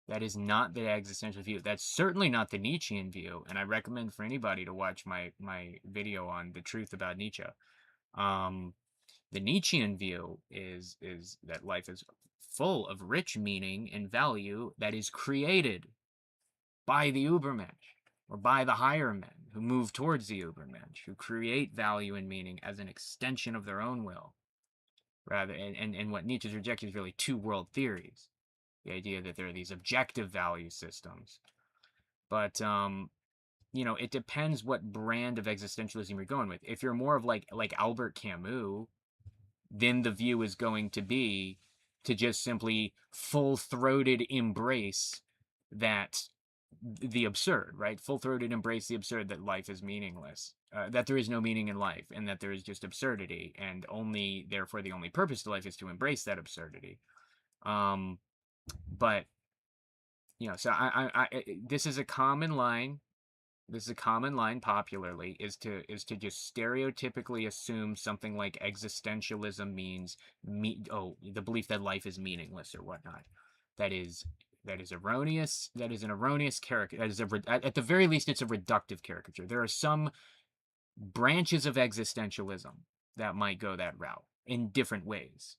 That is not the existential view. That's certainly not the Nietzschean view, and I recommend for anybody to watch my video on the truth about Nietzsche. The Nietzschean view is that life is full of rich meaning and value that is created by the Übermensch, or by the higher men who move towards the Übermensch, who create value and meaning as an extension of their own will. Rather, and what Nietzsche's rejected is really two world theories. The idea that there are these objective value systems. But, you know, it depends what brand of existentialism you're going with. If you're more of like Albert Camus, then the view is going to be to just simply full-throated embrace that the absurd, right? Full-throated embrace the absurd that life is meaningless, that there is no meaning in life, and that there is just absurdity, and only, therefore, the only purpose to life is to embrace that absurdity. But, you know, so this is a common line. This is a common line popularly, is to just stereotypically assume something like existentialism means the belief that life is meaningless or whatnot. That is erroneous. That is an erroneous character. That is at the very least, it's a reductive caricature. There are some branches of existentialism that might go that route in different ways,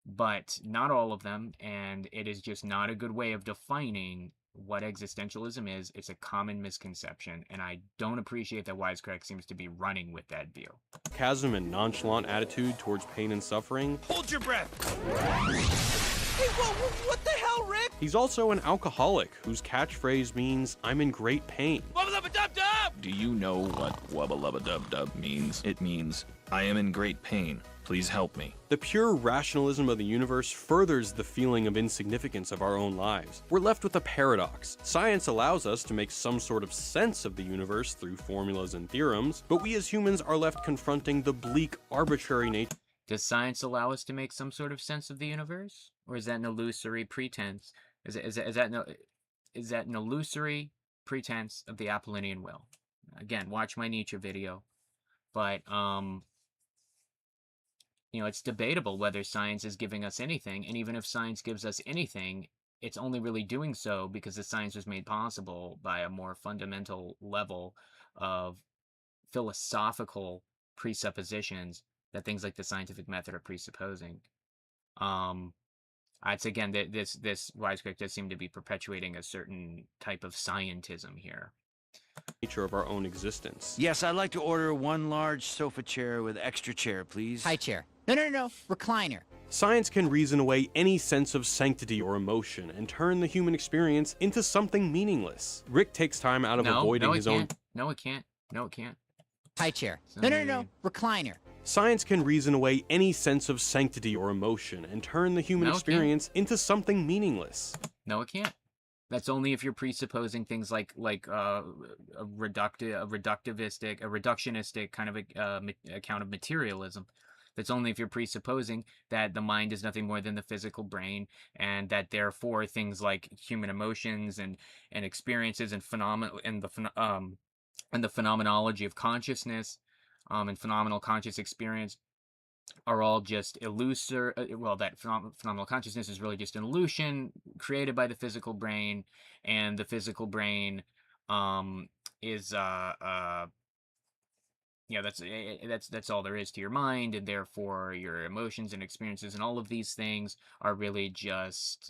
but not all of them. And it is just not a good way of defining what existentialism is. It's a common misconception, and I don't appreciate that Wisecrack seems to be running with that view. sarcasm and nonchalant attitude towards pain and suffering. Hold your breath. Hey, what the hell, Rick? He's also an alcoholic whose catchphrase means, "I'm in great pain." Wubba-lubba-dub-dub! Do you know what wubba-lubba-dub-dub means? It means, I am in great pain. Please help me. The pure rationalism of the universe furthers the feeling of insignificance of our own lives. We're left with a paradox. Science allows us to make some sort of sense of the universe through formulas and theorems, but we as humans are left confronting the bleak, arbitrary nature. Does science allow us to make some sort of sense of the universe, or is that an illusory pretense? Is that an illusory pretense of the Apollonian will? Again, watch my Nietzsche video, but you know, it's debatable whether science is giving us anything, and even if science gives us anything, it's only really doing so because the science was made possible by a more fundamental level of philosophical presuppositions that things like the scientific method are presupposing. I'd say again that this Wisecrack does seem to be perpetuating a certain type of scientism here. Nature of our own existence. Yes, I'd like to order one large sofa chair with extra chair, please. High chair. No. Recliner. Science can reason away any sense of sanctity or emotion and turn the human experience into something meaningless. Rick takes time out of avoiding his own. No, it can't. No, it can't. High chair. No. Recliner. Science can reason away any sense of sanctity or emotion and turn the human experience into something meaningless. No, it can't. That's only if you're presupposing things like a reductionistic kind of account of materialism. That's only if you're presupposing that the mind is nothing more than the physical brain, and that therefore things like human emotions and experiences and phenomena and the phenomenology of consciousness, and phenomenal conscious experience are all just illusory. Well, that phenomenal consciousness is really just an illusion created by the physical brain, and the physical brain is that's all there is to your mind, and therefore your emotions and experiences and all of these things are really just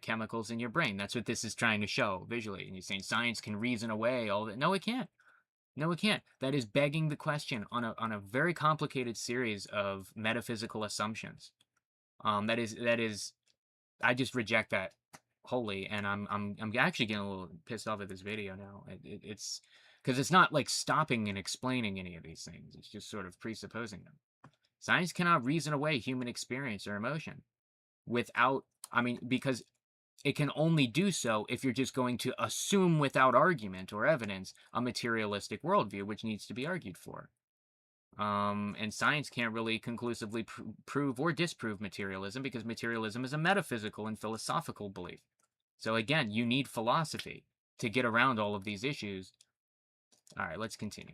chemicals in your brain. That's what this is trying to show visually. And you're saying science can reason away all that. No, it can't. No, it can't. That is begging the question on a very complicated series of metaphysical assumptions. That is, I just reject that wholly, and I'm actually getting a little pissed off at this video now. It's because it's not like stopping and explaining any of these things. It's just sort of presupposing them. Science cannot reason away human experience or emotion without, I mean, because it can only do so if you're just going to assume without argument or evidence a materialistic worldview, which needs to be argued for. And science can't really conclusively prove or disprove materialism, because materialism is a metaphysical and philosophical belief. So again, you need philosophy to get around all of these issues. All right, let's continue.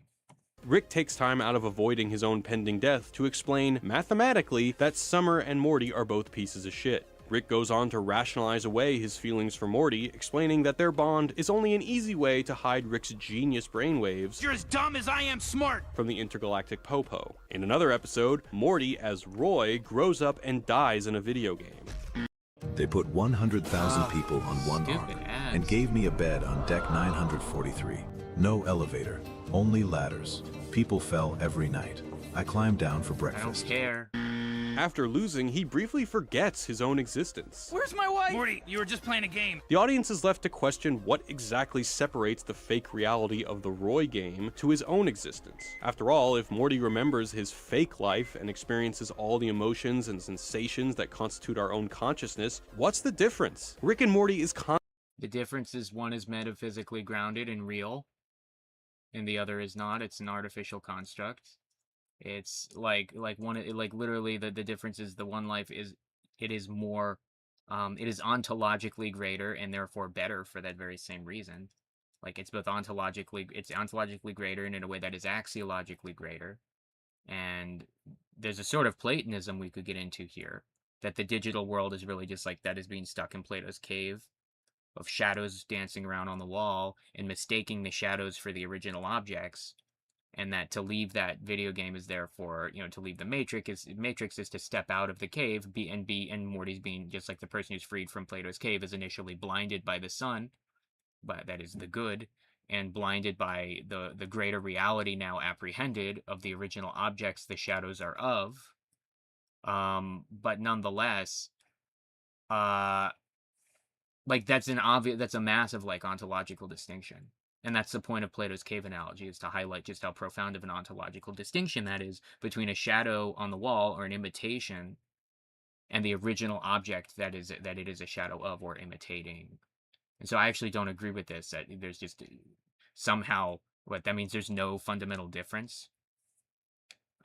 Rick takes time out of avoiding his own pending death to explain mathematically that Summer and Morty are both pieces of shit. Rick goes on to rationalize away his feelings for Morty, explaining that their bond is only an easy way to hide Rick's genius brainwaves. You're as dumb as I am smart! From the intergalactic Popo. In another episode, Morty, as Roy, grows up and dies in a video game. They put 100,000 people on one ark and gave me a bed on deck 943. No elevator, only ladders. People fell every night. I climbed down for breakfast. I don't care. After losing, he briefly forgets his own existence. Where's my wife? Morty, you were just playing a game. The audience is left to question what exactly separates the fake reality of the Roy game to his own existence. After all, if Morty remembers his fake life and experiences all the emotions and sensations that constitute our own consciousness, what's the difference? Rick and Morty is The difference is one is metaphysically grounded and real, and the other is not. It's an artificial construct. It's like literally the difference is the one life is, it is more, it is ontologically greater and therefore better for that very same reason. Like it's ontologically greater, and in a way that is axiologically greater. And there's a sort of Platonism we could get into here, that the digital world is really just like that is being stuck in Plato's cave of shadows dancing around on the wall and mistaking the shadows for the original objects. And that to leave that video game is therefore, to leave the Matrix is to step out of the cave, and Morty's being just like the person who's freed from Plato's cave is initially blinded by the sun, but that is the good, and blinded by the greater reality now apprehended of the original objects the shadows are of. But nonetheless, that's a massive ontological distinction. And that's the point of Plato's cave analogy, is to highlight just how profound of an ontological distinction that is between a shadow on the wall or an imitation and the original object that it is a shadow of or imitating. And so I actually don't agree with this, that there's just somehow, what that means, there's no fundamental difference.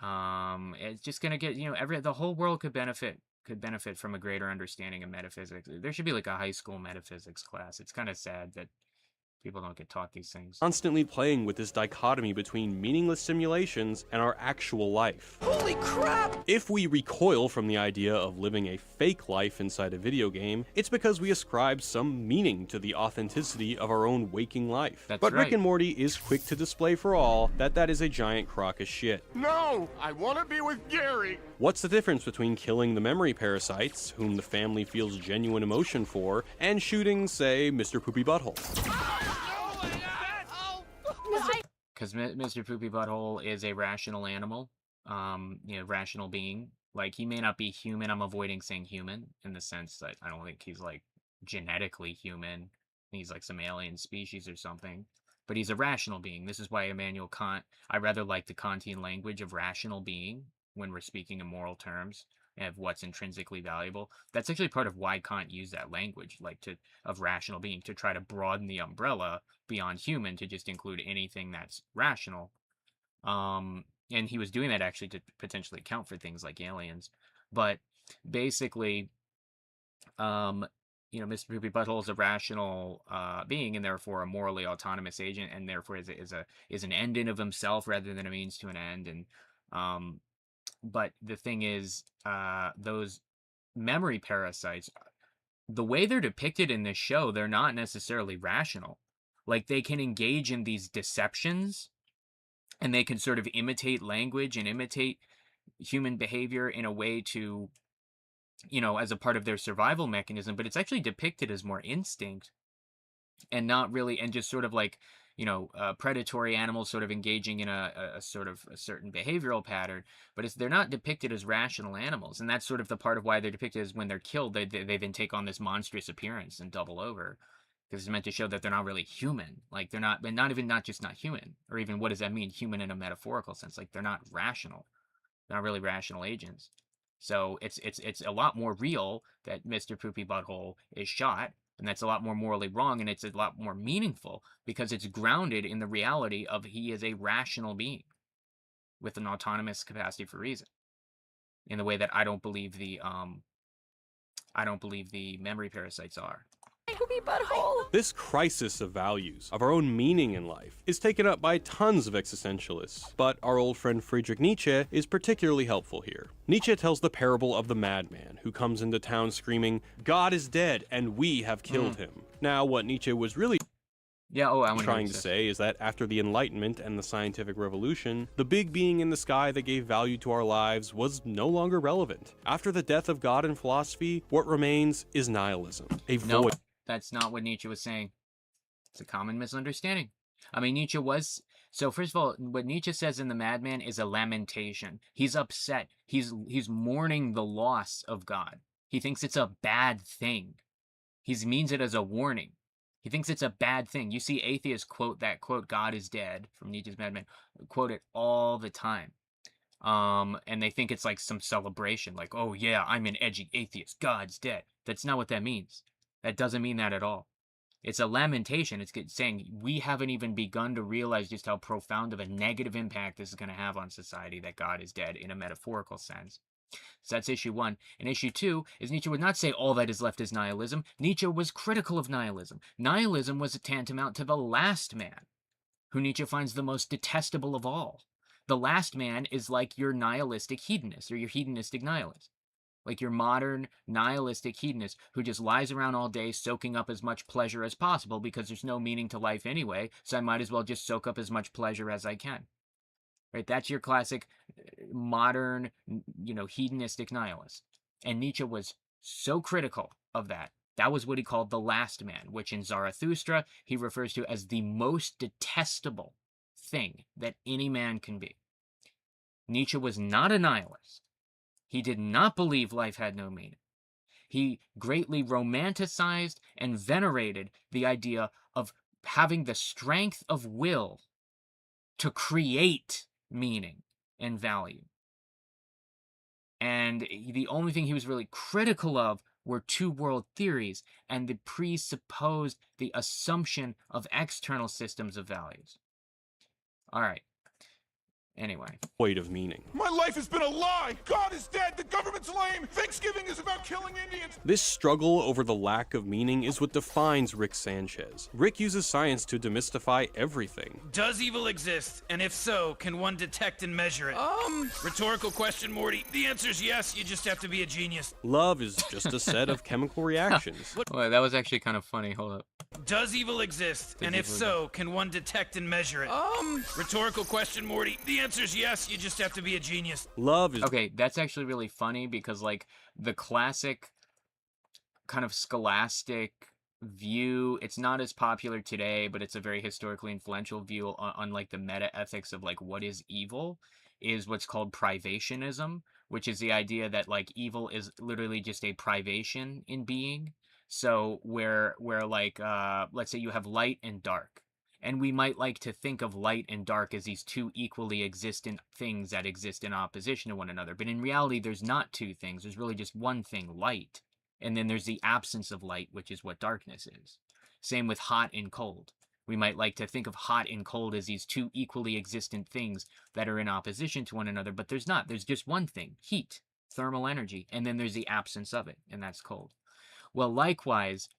It's just going to get, the whole world could benefit from a greater understanding of metaphysics. There should be like a high school metaphysics class. It's kind of sad that people don't get taught these things. Constantly playing with this dichotomy between meaningless simulations and our actual life. Holy crap! If we recoil from the idea of living a fake life inside a video game, it's because we ascribe some meaning to the authenticity of our own waking life. But Rick and Morty is quick to display for all that is a giant crock of shit. No! I want to be with Gary! What's the difference between killing the memory parasites, whom the family feels genuine emotion for, and shooting, say, Mr. Poopy Butthole? Because Mr. Poopy Butthole is a rational animal, rational being. Like, he may not be human. I'm avoiding saying human in the sense that I don't think he's, genetically human. He's, some alien species or something. But he's a rational being. This is why Immanuel Kant, I rather like the Kantian language of rational being when we're speaking in moral terms. of what's intrinsically valuable. That's actually part of why Kant used that language, like of rational being, to try to broaden the umbrella beyond human to just include anything that's rational. And he was doing that actually to potentially account for things like aliens. But basically, Mr. Poopy Butthole is a rational being, and therefore a morally autonomous agent, and therefore is an end in of himself rather than a means to an end. And but the thing is, those memory parasites, the way they're depicted in this show, they're not necessarily rational. Like, they can engage in these deceptions, and they can sort of imitate language and imitate human behavior in a way to, as a part of their survival mechanism, but it's actually depicted as more instinct and not really, and just sort of like, predatory animals sort of engaging in a sort of a certain behavioral pattern, but they're not depicted as rational animals. And that's sort of the part of why they're depicted as when they're killed, they then take on this monstrous appearance and double over. Because it's meant to show that they're not really human. Like, they're not, but not just not human, or even what does that mean? Human in a metaphorical sense. Like, they're not rational. They're not really rational agents. So it's a lot more real that Mr. Poopy Butthole is shot, and that's a lot more morally wrong, and it's a lot more meaningful because it's grounded in the reality of he is a rational being with an autonomous capacity for reason. In the way that I don't believe the memory parasites are. Poopy Butthole! This crisis of values, of our own meaning in life, is taken up by tons of existentialists, but our old friend Friedrich Nietzsche is particularly helpful here. Nietzsche tells the parable of the madman who comes into town screaming, "God is dead, and we have killed him." Now, what Nietzsche was really trying to say is that after the Enlightenment and the scientific revolution, the big being in the sky that gave value to our lives was no longer relevant. After the death of God and philosophy, what remains is nihilism, a void. That's not what Nietzsche was saying. It's a common misunderstanding. I mean, Nietzsche was... So, first of all, what Nietzsche says in The Madman is a lamentation. He's upset. He's mourning the loss of God. He thinks it's a bad thing. He means it as a warning. He thinks it's a bad thing. You see atheists quote that quote, "God is dead," from Nietzsche's Madman. Quote it all the time. And they think it's like some celebration. Like, oh yeah, I'm an edgy atheist. God's dead. That's not what that means. That doesn't mean that at all. It's a lamentation. It's saying we haven't even begun to realize just how profound of a negative impact this is going to have on society that God is dead in a metaphorical sense. So that's issue one. And issue two is Nietzsche would not say all that is left is nihilism. Nietzsche was critical of nihilism. Nihilism was tantamount to the last man, who Nietzsche finds the most detestable of all. The last man is like your nihilistic hedonist or your hedonistic nihilist. Like your modern nihilistic hedonist who just lies around all day soaking up as much pleasure as possible because there's no meaning to life anyway, so I might as well just soak up as much pleasure as I can. Right? That's your classic modern, hedonistic nihilist. And Nietzsche was so critical of that. That was what he called the last man, which in Zarathustra he refers to as the most detestable thing that any man can be. Nietzsche was not a nihilist. He did not believe life had no meaning. He greatly romanticized and venerated the idea of having the strength of will to create meaning and value. And the only thing he was really critical of were two-world theories and the assumption of external systems of values. All right. Anyway. Void of meaning. My life has been a lie! God is dead! The government's lame! Thanksgiving is about killing Indians! This struggle over the lack of meaning is what defines Rick Sanchez. Rick uses science to demystify everything. Does evil exist? And if so, can one detect and measure it? Rhetorical question, Morty. The answer's yes, you just have to be a genius. Love is just a set of chemical reactions. Wait, that was actually kind of funny. Hold up. Does evil exist? And if so, can one detect and measure it? Rhetorical question, Morty. The answer's yes, you just have to be a genius. Love is... Okay, that's actually really funny because, like, the classic kind of scholastic view, it's not as popular today, but it's a very historically influential view on like, the meta-ethics of, like, what is evil, is what's called privationism, which is the idea that, like, evil is literally just a privation in being. So where like, let's say you have light and dark. And we might like to think of light and dark as these two equally existent things that exist in opposition to one another. But in reality, there's not two things. There's really just one thing, light. And then there's the absence of light, which is what darkness is. Same with hot and cold. We might like to think of hot and cold as these two equally existent things that are in opposition to one another, but there's not. There's just one thing, heat, thermal energy, and then there's the absence of it, and that's cold. Well, likewise,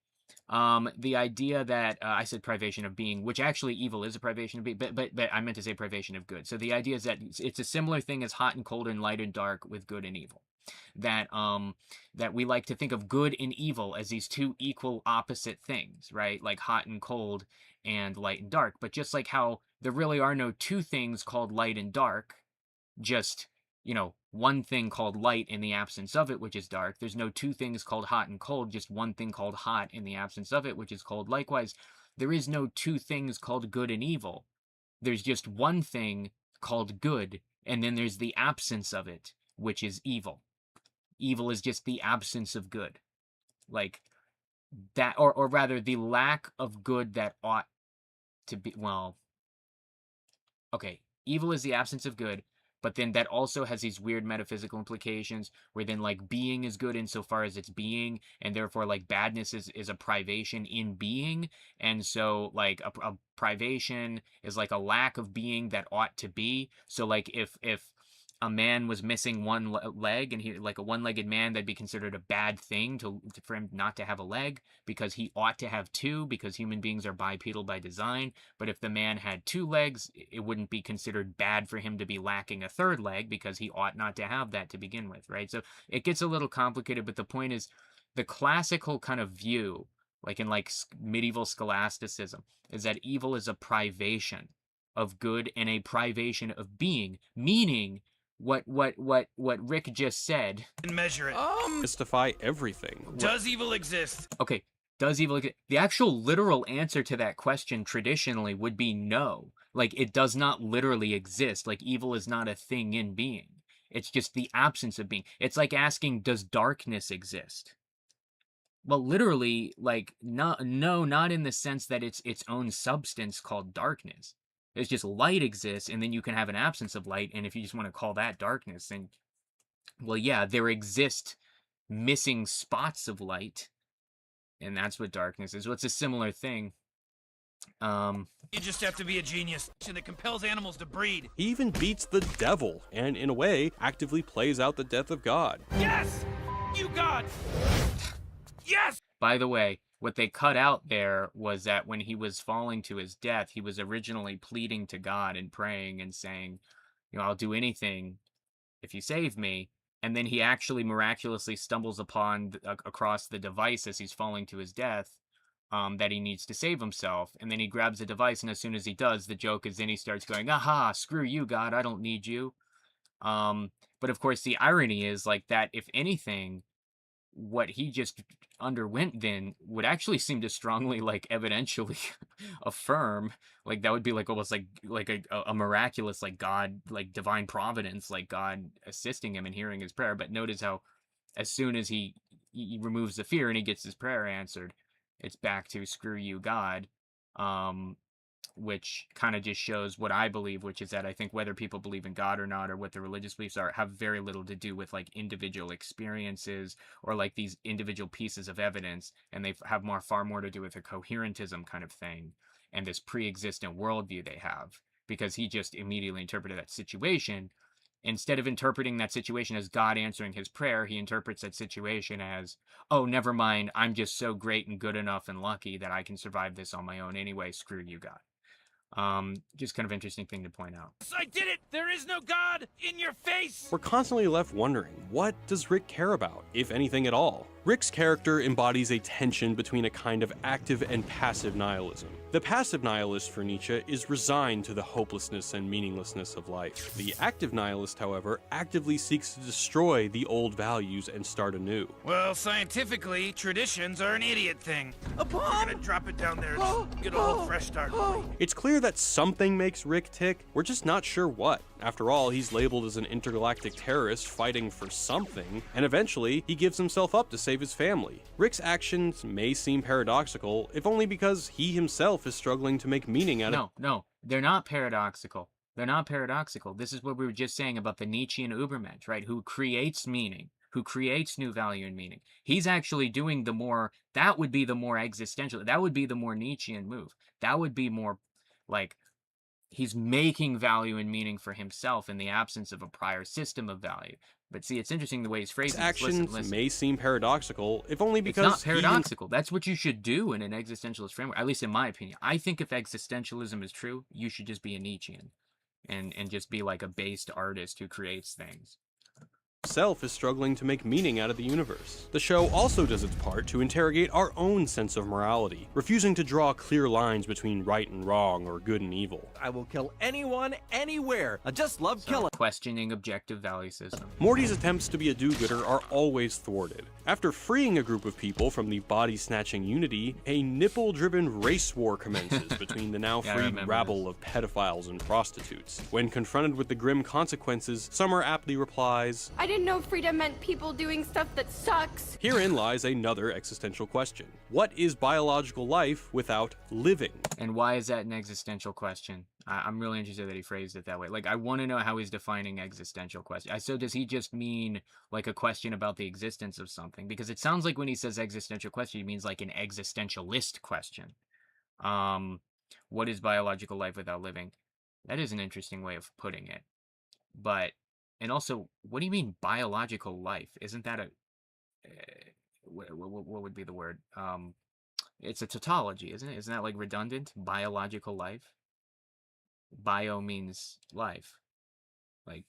the idea that I said privation of being, which actually evil is a privation of being, but I meant to say privation of good. So the idea is that it's a similar thing as hot and cold and light and dark with good and evil. That we like to think of good and evil as these two equal opposite things, right? Like hot and cold and light and dark. But just like how there really are no two things called light and dark, just, you know, one thing called light in the absence of it, which is dark. There's no two things called hot and cold, just one thing called hot in the absence of it, which is cold. Likewise, there is no two things called good and evil. There's just one thing called good, and then there's the absence of it, which is evil. Evil is just the absence of good. Like that, or rather the lack of good that ought to be, well, okay, evil is the absence of good, but then that also has these weird metaphysical implications where then like being is good insofar as it's being, and therefore like badness is a privation in being. And so like a privation is like a lack of being that ought to be. So like if a man was missing one leg, and he like a one-legged man, that'd be considered a bad thing for him not to have a leg, because he ought to have two, because human beings are bipedal by design. But if the man had two legs, it wouldn't be considered bad for him to be lacking a third leg, because he ought not to have that to begin with, right? So it gets a little complicated, but the point is, the classical kind of view, like in like medieval scholasticism, is that evil is a privation of good and a privation of being, meaning what Rick just said. And measure it. Mystify everything. Does evil exist? Okay, does evil exist? The actual literal answer to that question traditionally would be no. Like, it does not literally exist. Like, evil is not a thing in being. It's just the absence of being. It's like asking, does darkness exist? Well, literally, like, no, not in the sense that it's its own substance called darkness. It's just light exists, and then you can have an absence of light, and if you just want to call that darkness, then, well, yeah, there exist missing spots of light, and that's what darkness is. Well, it's a similar thing. You just have to be a genius that compels animals to breed. He even beats the devil, and in a way, actively plays out the death of God. Yes! You God! Yes! By the way, what they cut out there was that when he was falling to his death, he was originally pleading to God and praying and saying, you know, I'll do anything if you save me. And then he actually miraculously stumbles upon across the device as he's falling to his death, that he needs to save himself. And then he grabs the device, and as soon as he does, the joke is then he starts going, aha, screw you, God, I don't need you. But of course, the irony is like that, if anything, what he just underwent then would actually seem to strongly like evidentially affirm, like that would be like almost like a miraculous like God, like divine providence, like God assisting him and hearing his prayer. But notice how as soon as he removes the fear and he gets his prayer answered, it's back to screw you, God. Which kind of just shows what I believe, which is that I think whether people believe in God or not, or what their religious beliefs are, have very little to do with like individual experiences or like these individual pieces of evidence, and they have far more to do with a coherentism kind of thing and this pre-existent worldview they have, because he just immediately interpreted that situation. Instead of interpreting that situation as God answering his prayer, he interprets that situation as, oh, never mind, I'm just so great and good enough and lucky that I can survive this on my own anyway, screw you, God. Just kind of interesting thing to point out. I did it! There is no God in your face! We're constantly left wondering, what does Rick care about, if anything at all? Rick's character embodies a tension between a kind of active and passive nihilism. The passive nihilist for Nietzsche is resigned to the hopelessness and meaninglessness of life. The active nihilist, however, actively seeks to destroy the old values and start anew. Well, scientifically, traditions are an idiot thing. A bomb! We're gonna drop it down there and get a whole fresh start. It's clear that something makes Rick tick, we're just not sure what. After all, he's labeled as an intergalactic terrorist fighting for something, and eventually, he gives himself up to save his family. Rick's actions may seem paradoxical, if only because he himself is struggling to make meaning out of— No, they're not paradoxical. They're not paradoxical. This is what we were just saying about the Nietzschean Ubermensch, right? Who creates meaning, who creates new value and meaning. He's actually doing the more, that would be the more existential, that would be the more Nietzschean move. That would be more like, he's making value and meaning for himself in the absence of a prior system of value. But see, it's interesting the way he's phrasing His this. actions may seem paradoxical, if only because it's not paradoxical. That's what you should do in an existentialist framework, at least in my opinion. I think if existentialism is true, you should just be a Nietzschean and just be like a based artist who creates things. Self is struggling to make meaning out of the universe. The show also does its part to interrogate our own sense of morality, refusing to draw clear lines between right and wrong or good and evil. I will kill anyone, anywhere. I just love killing. Questioning objective value system. Morty's attempts to be a do-gooder are always thwarted. After freeing a group of people from the body-snatching unity, a nipple-driven race war commences between the now freed rabble of pedophiles and prostitutes. When confronted with the grim consequences, Summer aptly replies, I didn't know freedom meant people doing stuff that sucks. Herein lies another existential question. What is biological life without living? And why is that an existential question? I'm really interested that he phrased it that way. Like, I want to know how he's defining existential question. So does he just mean like a question about the existence of something? Because it sounds like when he says existential question, he means like an existentialist question. What is biological life without living? That is an interesting way of putting it. But, and also, what do you mean biological life? Isn't that a, what would be the word? It's a tautology, isn't it? Isn't that like redundant? Biological life? Bio means life. Like,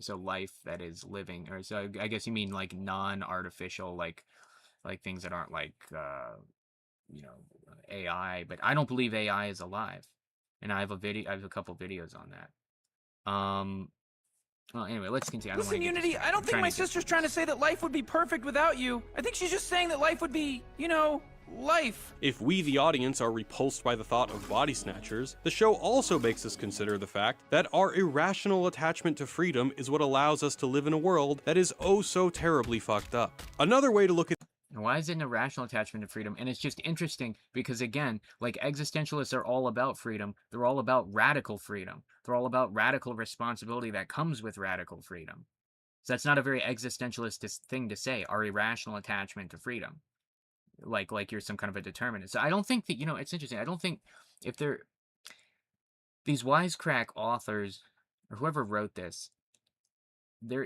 so life that is living, or so I guess you mean like non-artificial, like things that aren't like, you know, AI, but I don't believe AI is alive. And I have a couple videos on that. Well, anyway, let's continue. Listen, Unity, I don't think my sister's trying to say that life would be perfect without you. I think she's just saying that life would be, you know, life. If we, the audience, are repulsed by the thought of body snatchers, the show also makes us consider the fact that our irrational attachment to freedom is what allows us to live in a world that is oh so terribly fucked up. Another way to look at— Why is it an irrational attachment to freedom? And it's just interesting because, again, like, existentialists are all about freedom. They're all about radical freedom. They're all about radical responsibility that comes with radical freedom. So that's not a very existentialist thing to say, our irrational attachment to freedom. Like you're some kind of a determinist. So I don't think that, you know, it's interesting. I don't think if these wisecrack authors or whoever wrote this, I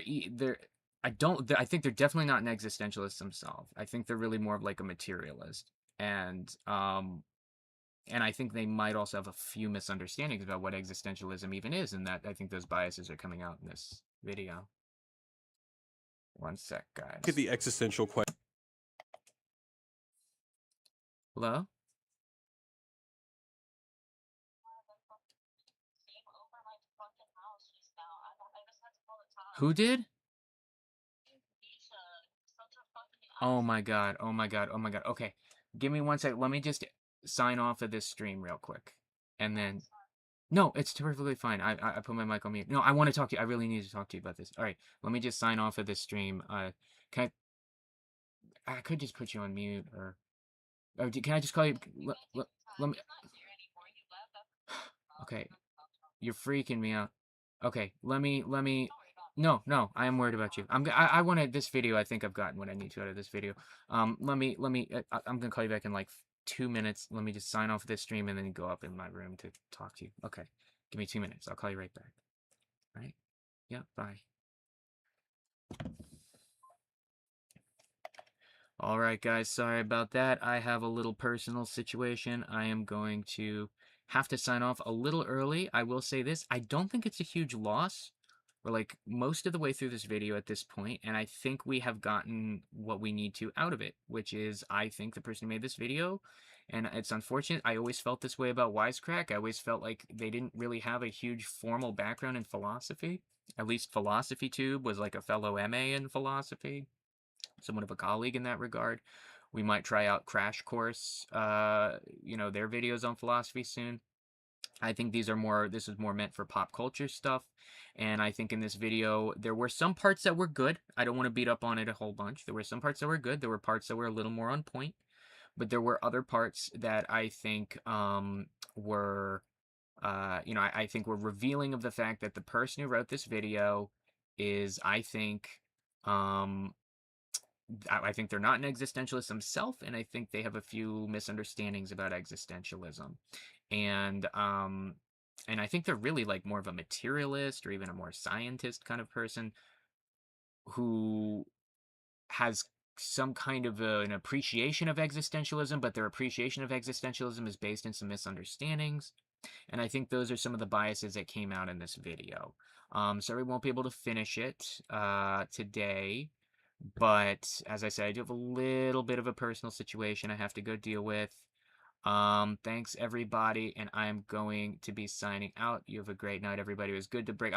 think they're definitely not an existentialist themselves. I think they're really more of like a materialist. And I think they might also have a few misunderstandings about what existentialism even is, and that I think those biases are coming out in this video. One sec, guys. Look at the existential question. Hello? Who did? Oh my god, oh my god, oh my god. Okay, give me one sec. Let me just sign off of this stream real quick. And then... No, it's perfectly fine. I put my mic on mute. No, I want to talk to you. I really need to talk to you about this. All right, let me just sign off of this stream. Can I could just put you on mute, or can I just call you? Let me... Okay, you're freaking me out. Okay, let me... No, I am worried about you. I wanted this video. I think I've gotten what I need to out of this video. I'm gonna call you back in like 2 minutes. Let me just sign off this stream and then go up in my room to talk to you. Okay, give me 2 minutes. I'll call you right back. All right? Yeah, bye. All right, guys. Sorry about that. I have a little personal situation. I am going to have to sign off a little early. I will say this. I don't think it's a huge loss. We're like most of the way through this video at this point, and I think we have gotten what we need to out of it, which is I think the person who made this video, and it's unfortunate, I always felt this way about Wisecrack. I always felt like they didn't really have a huge formal background in philosophy. At least PhilosophyTube was like a fellow MA in philosophy, somewhat of a colleague in that regard. We might try out Crash Course, you know, their videos on philosophy soon. I think this is more meant for pop culture stuff. And I think in this video, there were some parts that were good. I don't want to beat up on it a whole bunch. There were some parts that were good. There were parts that were a little more on point. But there were other parts that I think were, I think were revealing of the fact that the person who wrote this video is, I think, I think they're not an existentialist themselves, and I think they have a few misunderstandings about existentialism. And I think they're really like more of a materialist or even a more scientist kind of person who has some kind of an appreciation of existentialism, but their appreciation of existentialism is based in some misunderstandings. And I think those are some of the biases that came out in this video. Sorry, we won't be able to finish it today. But as I said, I do have a little bit of a personal situation I have to go deal with. Thanks everybody, and I'm going to be signing out. You have a great night, everybody. It was good to break.